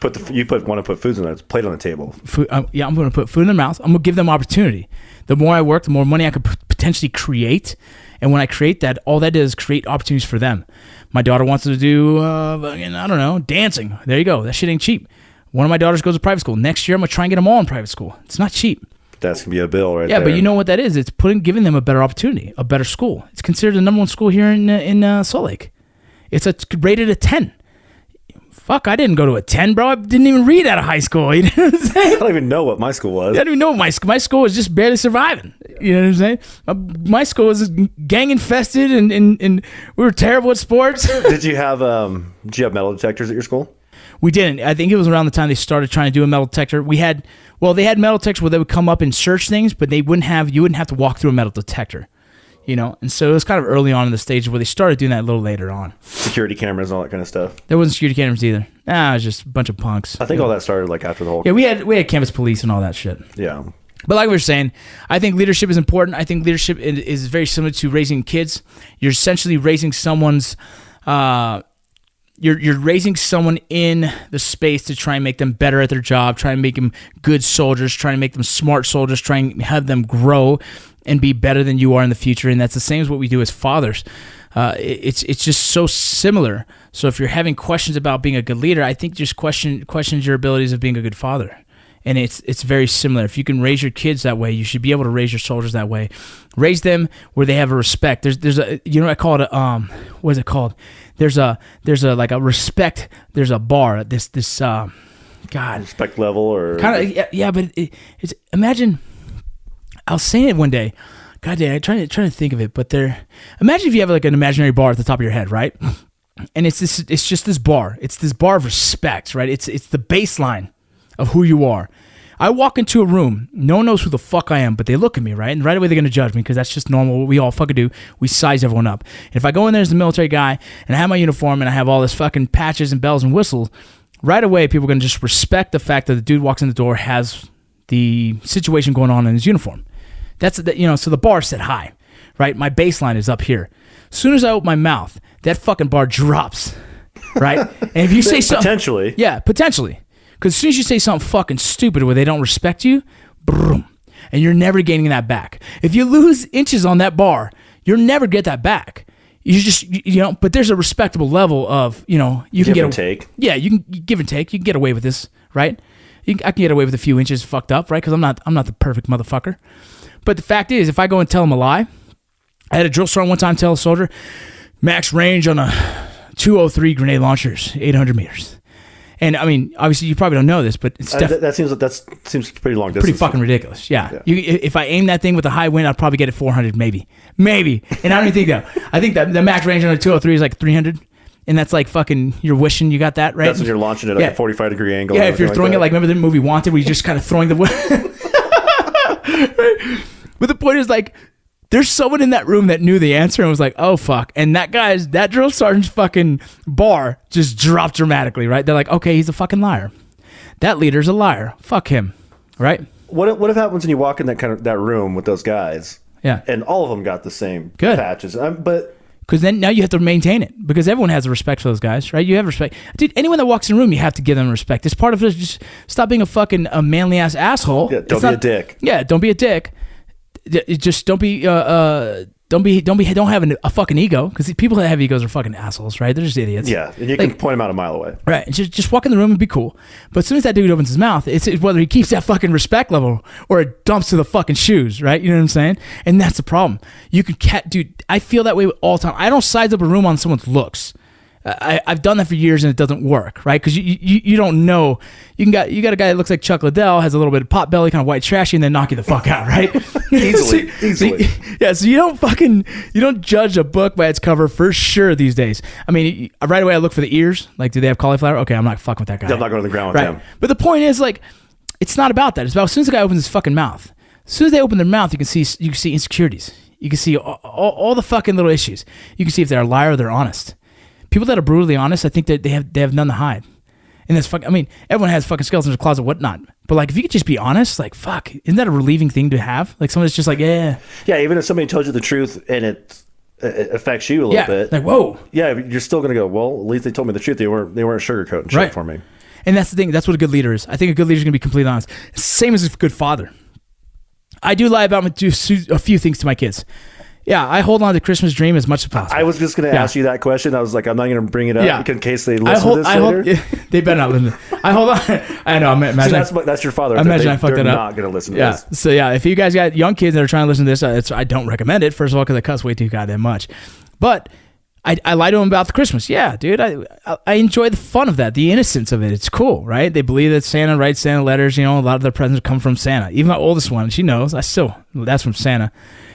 S4: Want to put food on the plate on the table.
S3: I'm going to put food in their mouth. I'm going to give them opportunity. The more I work, the more money I could potentially create. And when I create that, all that does is create opportunities for them. My daughter wants to do, I don't know, dancing. There you go. That shit ain't cheap. One of my daughters goes to private school. Next year, I'm going to try and get them all in private school. It's not cheap.
S4: That's going to be a bill right
S3: there. Yeah, but you know what that is? It's giving them a better opportunity, a better school. It's considered the number one school here in Salt Lake. It's rated a 10. Fuck, I didn't go to a 10, bro. I didn't even read out of high school. You know what I'm saying?
S4: I don't even know what my school was.
S3: I don't even know what my school was just barely surviving. You know what I'm saying? My school was gang infested and we were terrible at sports.
S4: Did you have metal detectors at your school?
S3: We didn't. I think it was around the time they started trying to do a metal detector. They had metal detectors where they would come up and search things, but you wouldn't have to walk through a metal detector. And so it was kind of early on in the stage where they started doing that a little later on.
S4: Security cameras and all that kind of stuff.
S3: There wasn't security cameras either. It was just a bunch of punks.
S4: I think all that started like after the whole.
S3: Yeah, we had campus police and all that shit.
S4: Yeah.
S3: But like we were saying, I think leadership is important. I think leadership is very similar to raising kids. You're essentially raising someone's. You're raising someone in the space to try and make them better at their job, try and make them good soldiers, trying to make them smart soldiers, trying to have them grow and be better than you are in the future. And that's the same as what we do as fathers. It's just so similar. So if you're having questions about being a good leader, I think just questions your abilities of being a good father. And it's very similar. If you can raise your kids that way, you should be able to raise your soldiers that way. Raise them where they have a respect. There's a I call it what is it called? There's a like a respect. There's a bar. This God
S4: respect level or
S3: kind of yeah. But it's imagine. I was saying it one day. God damn, I'm trying to think of it. But imagine if you have like an imaginary bar at the top of your head, right? And it's just this bar. It's this bar of respect, right? It's the baseline of who you are. I walk into a room, no one knows who the fuck I am, but they look at me, right? And right away they're going to judge me because that's just normal. What we all fucking do. We size everyone up. And if I go in there as the military guy and I have my uniform and I have all this fucking patches and bells and whistles, right away people are going to just respect the fact that the dude walks in the door has the situation going on in his uniform. So the bar is set high, right? My baseline is up here. As soon as I open my mouth, that fucking bar drops, right? And if you say something...
S4: Potentially.
S3: Yeah, potentially. Because as soon as you say something fucking stupid where they don't respect you, boom, and you're never gaining that back. If you lose inches on that bar, you'll never get that back. You just, but there's a respectable level of, you can
S4: give
S3: get
S4: and take.
S3: Yeah, you can give and take. You can get away with this, right? I can get away with a few inches fucked up, right? Because I'm not the perfect motherfucker. But the fact is, if I go and tell him a lie, I had a drill sergeant one time tell a soldier, max range on a 203 grenade launchers, 800 meters. And I mean, obviously, you probably don't know this, but it's
S4: that seems pretty long distance.
S3: Pretty fucking ridiculous. Yeah. If I aim that thing with a high wind, I'd probably get it 400, maybe. And I don't even think that. I think that the max range on a 203 is like 300, and that's like fucking. You're wishing you got that, right?
S4: That's when you're launching it at a 45-degree angle.
S3: Yeah, if you're throwing it like remember the movie Wanted, where you're just kind of throwing the. Right? But the point is like. There's someone in that room that knew the answer and was like, oh, fuck. And that drill sergeant's fucking bar just dropped dramatically, right? They're like, okay, he's a fucking liar. That leader's a liar. Fuck him, right?
S4: What if happens when you walk in that room with those guys?
S3: Yeah.
S4: And all of them got the same patches. But
S3: because then now you have to maintain it because everyone has a respect for those guys, right? You have respect. Dude, anyone that walks in the room, you have to give them respect. It's part of it. Just stop being a manly-ass asshole.
S4: Yeah, don't be a dick.
S3: Yeah, don't be a dick. just don't have a fucking ego, because people that have egos are fucking assholes, right? They're just idiots.
S4: Yeah, and you can point them out a mile away.
S3: Right, and just walk in the room and be cool. But as soon as that dude opens his mouth, it's whether he keeps that fucking respect level or it dumps to the fucking shoes, right? You know what I'm saying? And that's the problem. You can dude, I feel that way all the time. I don't size up a room on someone's looks. I've done that for years and it doesn't work, right? Because you don't know. You got a guy that looks like Chuck Liddell, has a little bit of pot belly, kind of white trashy, and then knock you the fuck out, right?
S4: Easily.
S3: So you don't judge a book by its cover for sure these days. I mean, right away I look for the ears. Like, do they have cauliflower? Okay, I'm not fucking with that guy.
S4: I'm not going to the ground with him.
S3: But the point is, like, it's not about that. It's about as soon as the guy opens his fucking mouth. As soon as they open their mouth, you can see insecurities. You can see all the fucking little issues. You can see if they're a liar or they're honest. People that are brutally honest, I think that they have none to hide. And that's I mean, everyone has fucking skeletons in their closet, whatnot. But like, if you could just be honest, like, fuck, isn't that a relieving thing to have? Like, someone that's just like, yeah.
S4: Yeah, even if somebody told you the truth and it affects you a little bit.
S3: Like, whoa.
S4: Yeah, you're still gonna go, well, at least they told me the truth. They weren't sugarcoating shit for me.
S3: And that's the thing. That's what a good leader is. I think a good leader is gonna be completely honest. Same as a good father. I do lie about a few things to my kids. Yeah, I hold on to the Christmas dream as much as possible.
S4: I was just going to ask you that question. I was like, I'm not going to bring it up in case they listen to this later.
S3: They better not listen. I hold on. I know. Imagine
S4: that's your father.
S3: Imagine I fucked that up.
S4: They're not going to listen to this.
S3: So if you guys got young kids that are trying to listen to this, I don't recommend it. First of all, because I cuss way too goddamn much. But I lie to them about the Christmas. Yeah, dude. I enjoy the fun of that, the innocence of it. It's cool, right? They believe that Santa writes Santa letters. You know, a lot of their presents come from Santa. Even my oldest one, she knows. That's from Santa.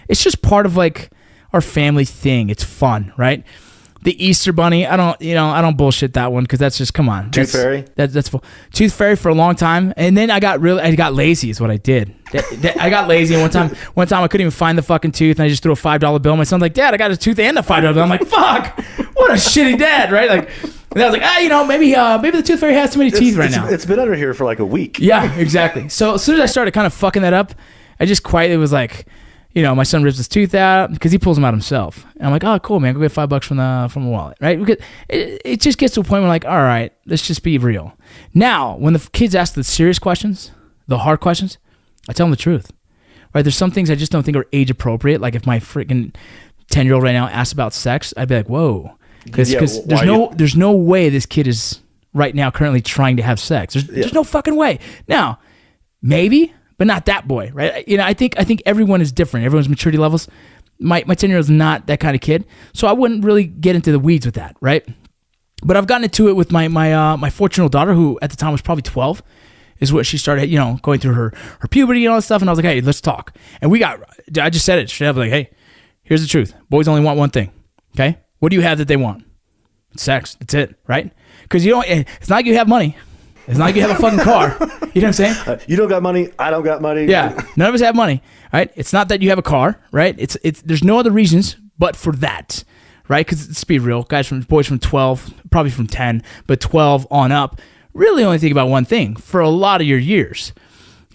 S3: It's just part of like our family thing. It's fun, right? The Easter Bunny, I don't bullshit that one, because that's just, come on.
S4: Tooth Fairy?
S3: That's full. Tooth Fairy for a long time, and then I got lazy is what I did. I got lazy, and one time I couldn't even find the fucking tooth, and I just threw a $5 bill. My son's like, Dad, I got a tooth and a $5 bill. I'm like, fuck, what a shitty dad, right? Like, and I was like, maybe the Tooth Fairy has too many teeth right now.
S4: It's been under here for like a week.
S3: Yeah, exactly. So as soon as I started kind of fucking that up, I just quietly was like, my son rips his tooth out because he pulls them out himself. And I'm like, oh, cool, man. Go get $5 from the wallet, right? Because it just gets to a point where like, all right, let's just be real. Now, when the kids ask the serious questions, the hard questions, I tell them the truth, right? There's some things I just don't think are age appropriate. Like if my freaking 10-year-old right now asks about sex, I'd be like, whoa, because there's no way this kid is right now currently trying to have sex. There's no fucking way. Now, maybe. But not that boy, right? I think everyone is different. Everyone's maturity levels. My 10-year-old is not that kind of kid, so I wouldn't really get into the weeds with that, right? But I've gotten into it with my 14-year-old daughter, who at the time was probably 12, is what she started, going through her puberty and all that stuff. And I was like, hey, let's talk. And I just said it straight up, like, hey, here's the truth. Boys only want one thing, okay? What do you have that they want? It's sex. That's it, right? Because it's not like you have money. It's not like you have a fucking car. You know what I'm saying?
S4: You don't got money. I don't got money.
S3: Yeah. None of us have money, right? It's not that you have a car, right? It's there's no other reasons but for that, right? Because let's be real, boys from 12, probably from 10, but 12 on up, really only think about one thing for a lot of your years,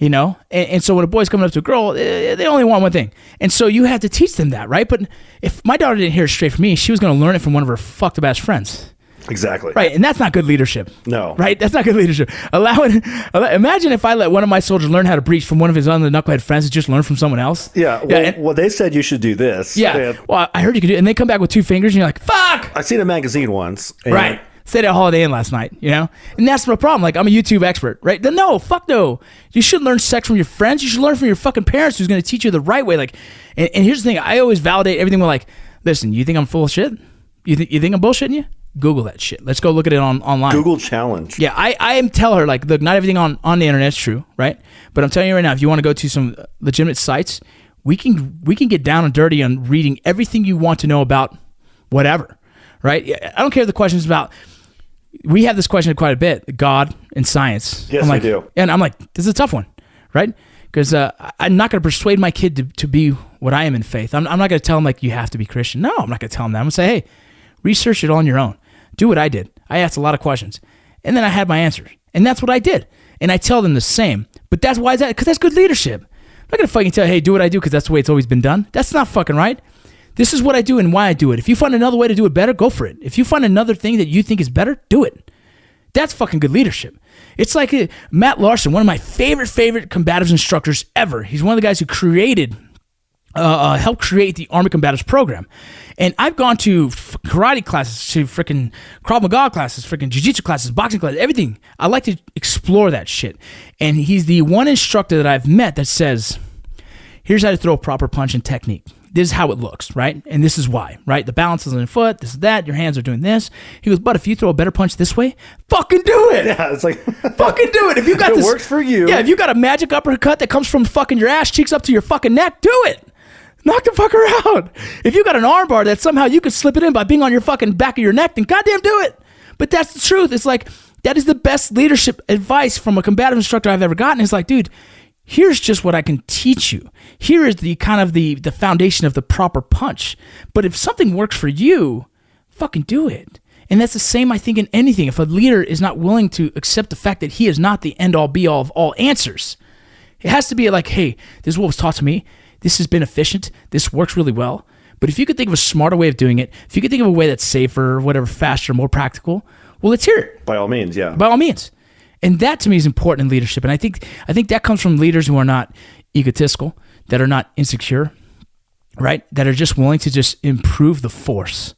S3: And so when a boy's coming up to a girl, they only want one thing. And so you have to teach them that, right? But if my daughter didn't hear it straight from me, she was going to learn it from one of her fucked up ass friends.
S4: Exactly.
S3: Right, and that's not good leadership.
S4: No.
S3: Right? That's not good leadership. Imagine if I let one of my soldiers learn how to breach from one of his other knucklehead friends to just learn from someone else.
S4: Yeah. Well, they said you should do this.
S3: Yeah. Well, I heard you could do it. And they come back with 2 fingers, and you're like, fuck!
S4: I seen a magazine once.
S3: Right. Stayed at Holiday Inn last night, And that's my problem. Like, I'm a YouTube expert, right? No, fuck no. You should learn sex from your friends. You should learn from your fucking parents who's going to teach you the right way. Like, and here's the thing. I always validate everything with like, listen, you think I'm full of shit? You think I'm bullshitting you? Google that shit. Let's go look at it online.
S4: Google challenge.
S3: Yeah, I am tell her, like, look, not everything on the internet is true, right? But I'm telling you right now, if you want to go to some legitimate sites, we can get down and dirty on reading everything you want to know about whatever, right? I don't care if the question is about, we have this question quite a bit, God and science.
S4: Yes, we do.
S3: And I'm like, this is a tough one, right? Because I'm not going to persuade my kid to be what I am in faith. I'm not going to tell him, like, you have to be Christian. No, I'm not going to tell him that. I'm going to say, hey, research it on your own. Do what I did. I asked a lot of questions. And then I had my answers. And that's what I did. And I tell them the same. But that's why is that? Because that's good leadership. I'm not going to fucking tell you, hey, do what I do because that's the way it's always been done. That's not fucking right. This is what I do and why I do it. If you find another way to do it better, go for it. If you find another thing that you think is better, do it. That's fucking good leadership. It's like Matt Larson, one of my favorite combatives instructors ever. He's one of the guys who created helped create the Army Combatives program. And I've gone to karate classes, to freaking Krav Maga classes, freaking jiu-jitsu classes, boxing classes, everything. I like to explore that shit. And he's the one instructor that I've met that says, here's how to throw a proper punch and technique. This is how it looks, right? And this is why, right? The balance is on your foot, this is that, your hands are doing this. He goes, but if you throw a better punch this way, fucking do it.
S4: Yeah, it's like...
S3: fucking do it. If you got
S4: this... It works for you.
S3: Yeah, if you got a magic uppercut that comes from fucking your ass cheeks up to your fucking neck, do it. Knock the fucker out. If you got an arm bar that somehow you could slip it in by being on your fucking back of your neck, then goddamn do it. But that's the truth. It's like, that is the best leadership advice from a combative instructor I've ever gotten. It's like, dude, here's just what I can teach you. Here is the kind of the foundation of the proper punch. But if something works for you, fucking do it. And that's the same, I think, in anything. If a leader is not willing to accept the fact that he is not the end-all, be-all of all answers, it has to be like, hey, this is what was taught to me. This has been efficient. This works really well. But if you could think of a smarter way of doing it, if you could think of a way that's safer, whatever, faster, more practical, well, let's hear it.
S4: By all means, yeah.
S3: By all means. And that to me is important in leadership. And I think that comes from leaders who are not egotistical, that are not insecure, right? That are just willing to just improve the force,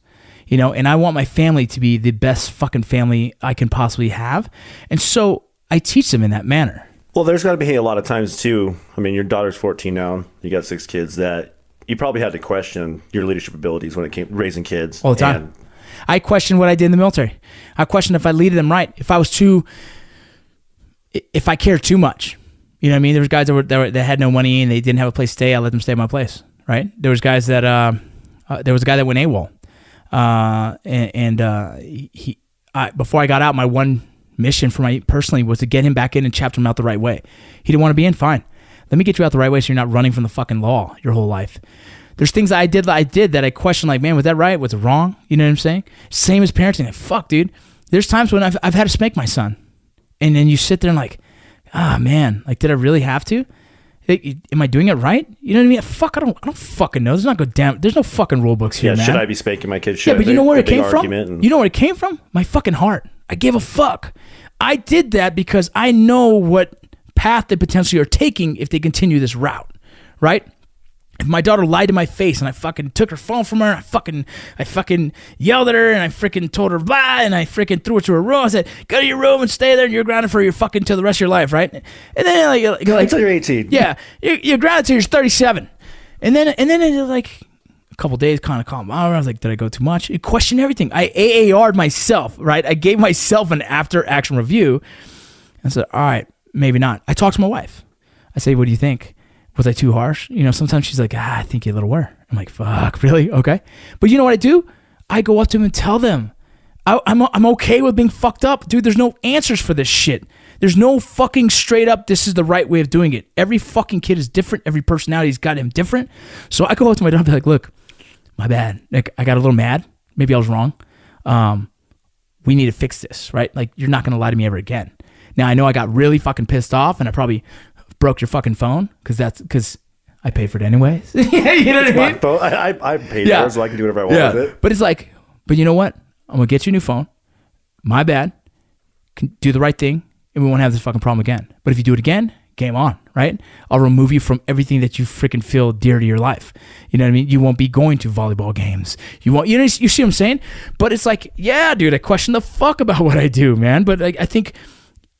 S3: you know? And I want my family to be the best fucking family I can possibly have. And so I teach them in that manner.
S4: Well, there's got to be a lot of times too. I mean, your daughter's 14 now. You got 6 kids that you probably had to question your leadership abilities when it came raising kids.
S3: All the time. I questioned what I did in the military. I questioned if I leaded them right. If I cared too much. You know what I mean? There was guys that had no money and they didn't have a place to stay. I let them stay at my place, right? There was guys that, there was a guy that went AWOL. Before I got out, my one mission for my personally was to get him back in and chapter him out the right way. He didn't want to be in, fine. Let me get you out the right way so you're not running from the fucking law your whole life. There's things I did that I question, like, man, was that right? Was it wrong? You know what I'm saying? Same as parenting. Like, fuck, dude. There's times when I've had to spank my son. And then you sit there and like, man, like, did I really have to? Am I doing it right? You know what I mean? Fuck, I don't fucking know. There's no fucking rule books here, man.
S4: Should I be spanking my kids?
S3: Yeah, but you know where it came from? You know where it came from? My fucking heart. I gave a fuck. I did that because I know what path they potentially are taking if they continue this route, right? If my daughter lied to my face and I fucking took her phone from her, I fucking yelled at her and I freaking told her blah and I freaking threw her to her room. I said, go to your room and stay there and you're grounded for your fucking till the rest of your life, right? And then like
S4: until you're 18.
S3: Yeah, you're grounded till you're 37. And then it like a couple days kind of calmed down. I was like, did I go too much? You question everything. I AAR'd myself, right? I gave myself an after action review and said, all right, maybe not. I talked to my wife. I say, what do you think? Was I too harsh? You know, sometimes she's like, I think you a little were. I'm like, fuck, really? Okay. But you know what I do? I go up to them and tell them. I'm okay with being fucked up. Dude, there's no answers for this shit. There's no fucking straight up, this is the right way of doing it. Every fucking kid is different. Every personality's got him different. So I go up to my dad and be like, look, my bad. Like, I got a little mad. Maybe I was wrong. We need to fix this, right? Like, you're not going to lie to me ever again. Now, I know I got really fucking pissed off and I probably broke your fucking phone because I paid for it anyways. You know what I mean?
S4: My phone. I paid for it, so I can do whatever I want with it.
S3: But it's like, but you know what? I'm going to get you a new phone. My bad. Can do the right thing and we won't have this fucking problem again. But if you do it again, game on, right? I'll remove you from everything that you freaking feel dear to your life. You know what I mean? You won't be going to volleyball games. You see what I'm saying? But it's like, yeah, dude, I question the fuck about what I do, man. But like, I think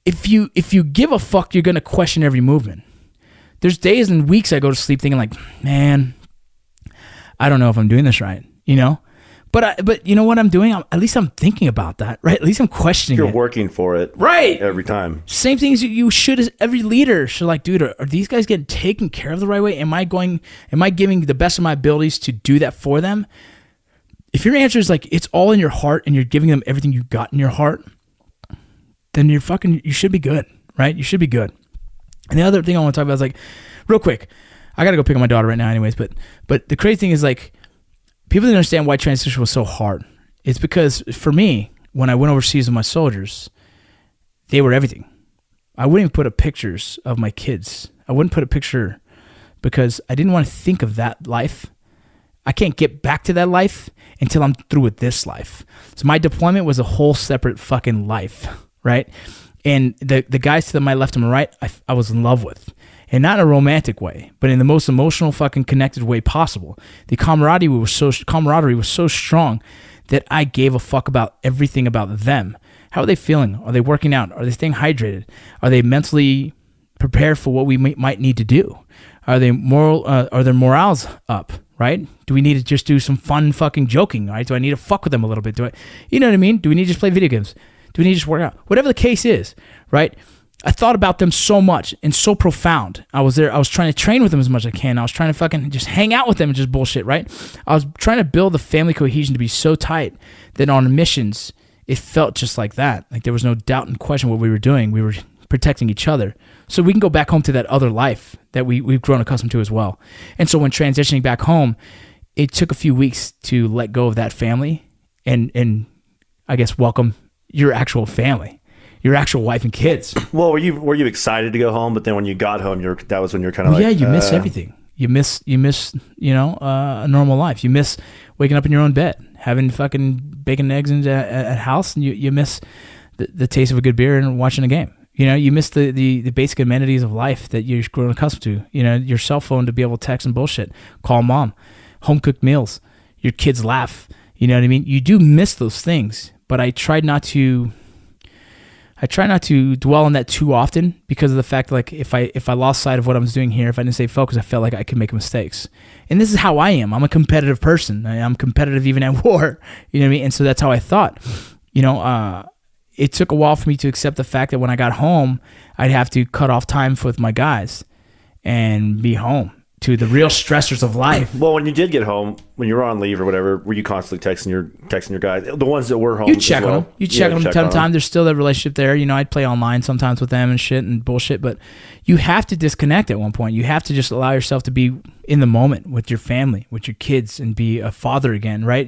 S3: if you give a fuck, you're going to question every movement. There's days and weeks I go to sleep thinking like, man, I don't know if I'm doing this right, you know? But you know what I'm doing? At least I'm thinking about that, right? At least I'm questioning it.
S4: You're working for it.
S3: Right.
S4: Every time.
S3: Same thing as you should as every leader should, like, dude, are these guys getting taken care of the right way? Am I giving the best of my abilities to do that for them? If your answer is like, it's all in your heart and you're giving them everything you got in your heart, then you should be good, right? You should be good. And the other thing I want to talk about is like, real quick, I got to go pick up my daughter right now anyways, but the crazy thing is like, people didn't understand why transition was so hard. It's because for me, when I went overseas with my soldiers, they were everything. I wouldn't even put up pictures of my kids. I wouldn't put a picture because I didn't want to think of that life. I can't get back to that life until I'm through with this life. So my deployment was a whole separate fucking life, right? And the guys to my left and my right, I was in love with. and not in a romantic way, but in the most emotional, fucking connected way possible. The camaraderie was so strong that I gave a fuck about everything about them. How are they feeling? Are they working out? Are they staying hydrated? Are they mentally prepared for what we might need to do? Are their morals up, right? Do we need to just do some fun fucking joking, right? Do I need to fuck with them a little bit? You know what I mean? Do we need to just play video games? Do we need to just work out? Whatever the case is, right? I thought about them so much and so profound. I was there. I was trying to train with them as much as I can. I was trying to fucking just hang out with them and just bullshit, right? I was trying to build the family cohesion to be so tight that on missions, it felt just like that. Like there was no doubt and question what we were doing. We were protecting each other. So we can go back home to that other life that we've grown accustomed to as well. And so when transitioning back home, it took a few weeks to let go of that family and I guess welcome your actual family. Your actual wife and kids.
S4: Well, were you excited to go home? But then when you got home, that was when you're kind of like,
S3: you miss everything. You miss a normal life. You miss waking up in your own bed, having fucking bacon and eggs at house, and you miss the taste of a good beer and watching a game. You miss the basic amenities of life that you're grown accustomed to. Your cell phone to be able to text and bullshit, call mom, home cooked meals, your kids laugh. You know what I mean? You do miss those things, but I try not to dwell on that too often because of the fact like if I lost sight of what I was doing here, if I didn't stay focused, I felt like I could make mistakes. And this is how I am. I'm a competitive person. I'm competitive even at war. You know what I mean? And so that's how I thought. It took a while for me to accept the fact that when I got home, I'd have to cut off time with my guys and be home to the real stressors of life.
S4: Well, when you did get home, when you were on leave or whatever, were you constantly texting your guys? The ones that were home.
S3: You check on them. You check on them time to time. There's still that relationship there. I'd play online sometimes with them and shit and bullshit, but you have to disconnect at one point. You have to just allow yourself to be in the moment with your family, with your kids, and be a father again, right?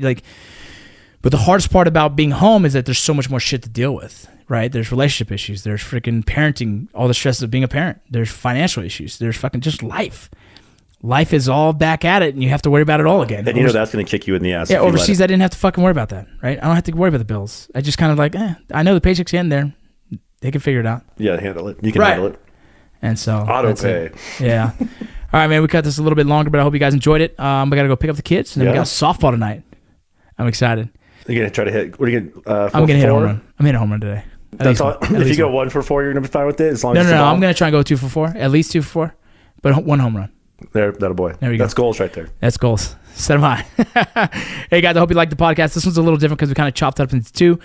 S3: But the hardest part about being home is that there's so much more shit to deal with, right? There's relationship issues. There's freaking parenting, all the stresses of being a parent. There's financial issues. There's fucking just life. Life is all back at it, and you have to worry about it all again.
S4: And that's going to kick you in the ass.
S3: Yeah, overseas, I didn't have to fucking worry about that, right? I don't have to worry about the bills. I just kind of like, I know the paycheck's in there. They can figure it out.
S4: Yeah, handle it. You can handle it.
S3: And so
S4: auto pay.
S3: Yeah. All right, man. We cut this a little bit longer, but I hope you guys enjoyed it. We got to go pick up the kids, and then we got softball tonight. I'm excited.
S4: You're going to try to hit. What are you going to?
S3: I'm going to hit a home run. I'm hitting a home run today.
S4: That's all. If you go 1 for 4, you're going to be fine with it. As long as
S3: no. I'm going to try and go 2 for 4, at least 2 for 4, but 1 home run.
S4: That a boy.
S3: There we go.
S4: That's goals right there.
S3: That's goals. Set them high. Hey guys, I hope you liked the podcast. This one's a little different because we kind of chopped it up into 2.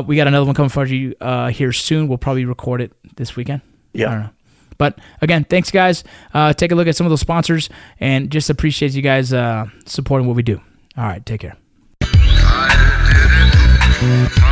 S3: We got another one coming for you here soon. We'll probably record it this weekend.
S4: Yeah.
S3: I don't know. But again, thanks guys. Take a look at some of those sponsors and just appreciate you guys supporting what we do. All right, take care.
S2: I did it.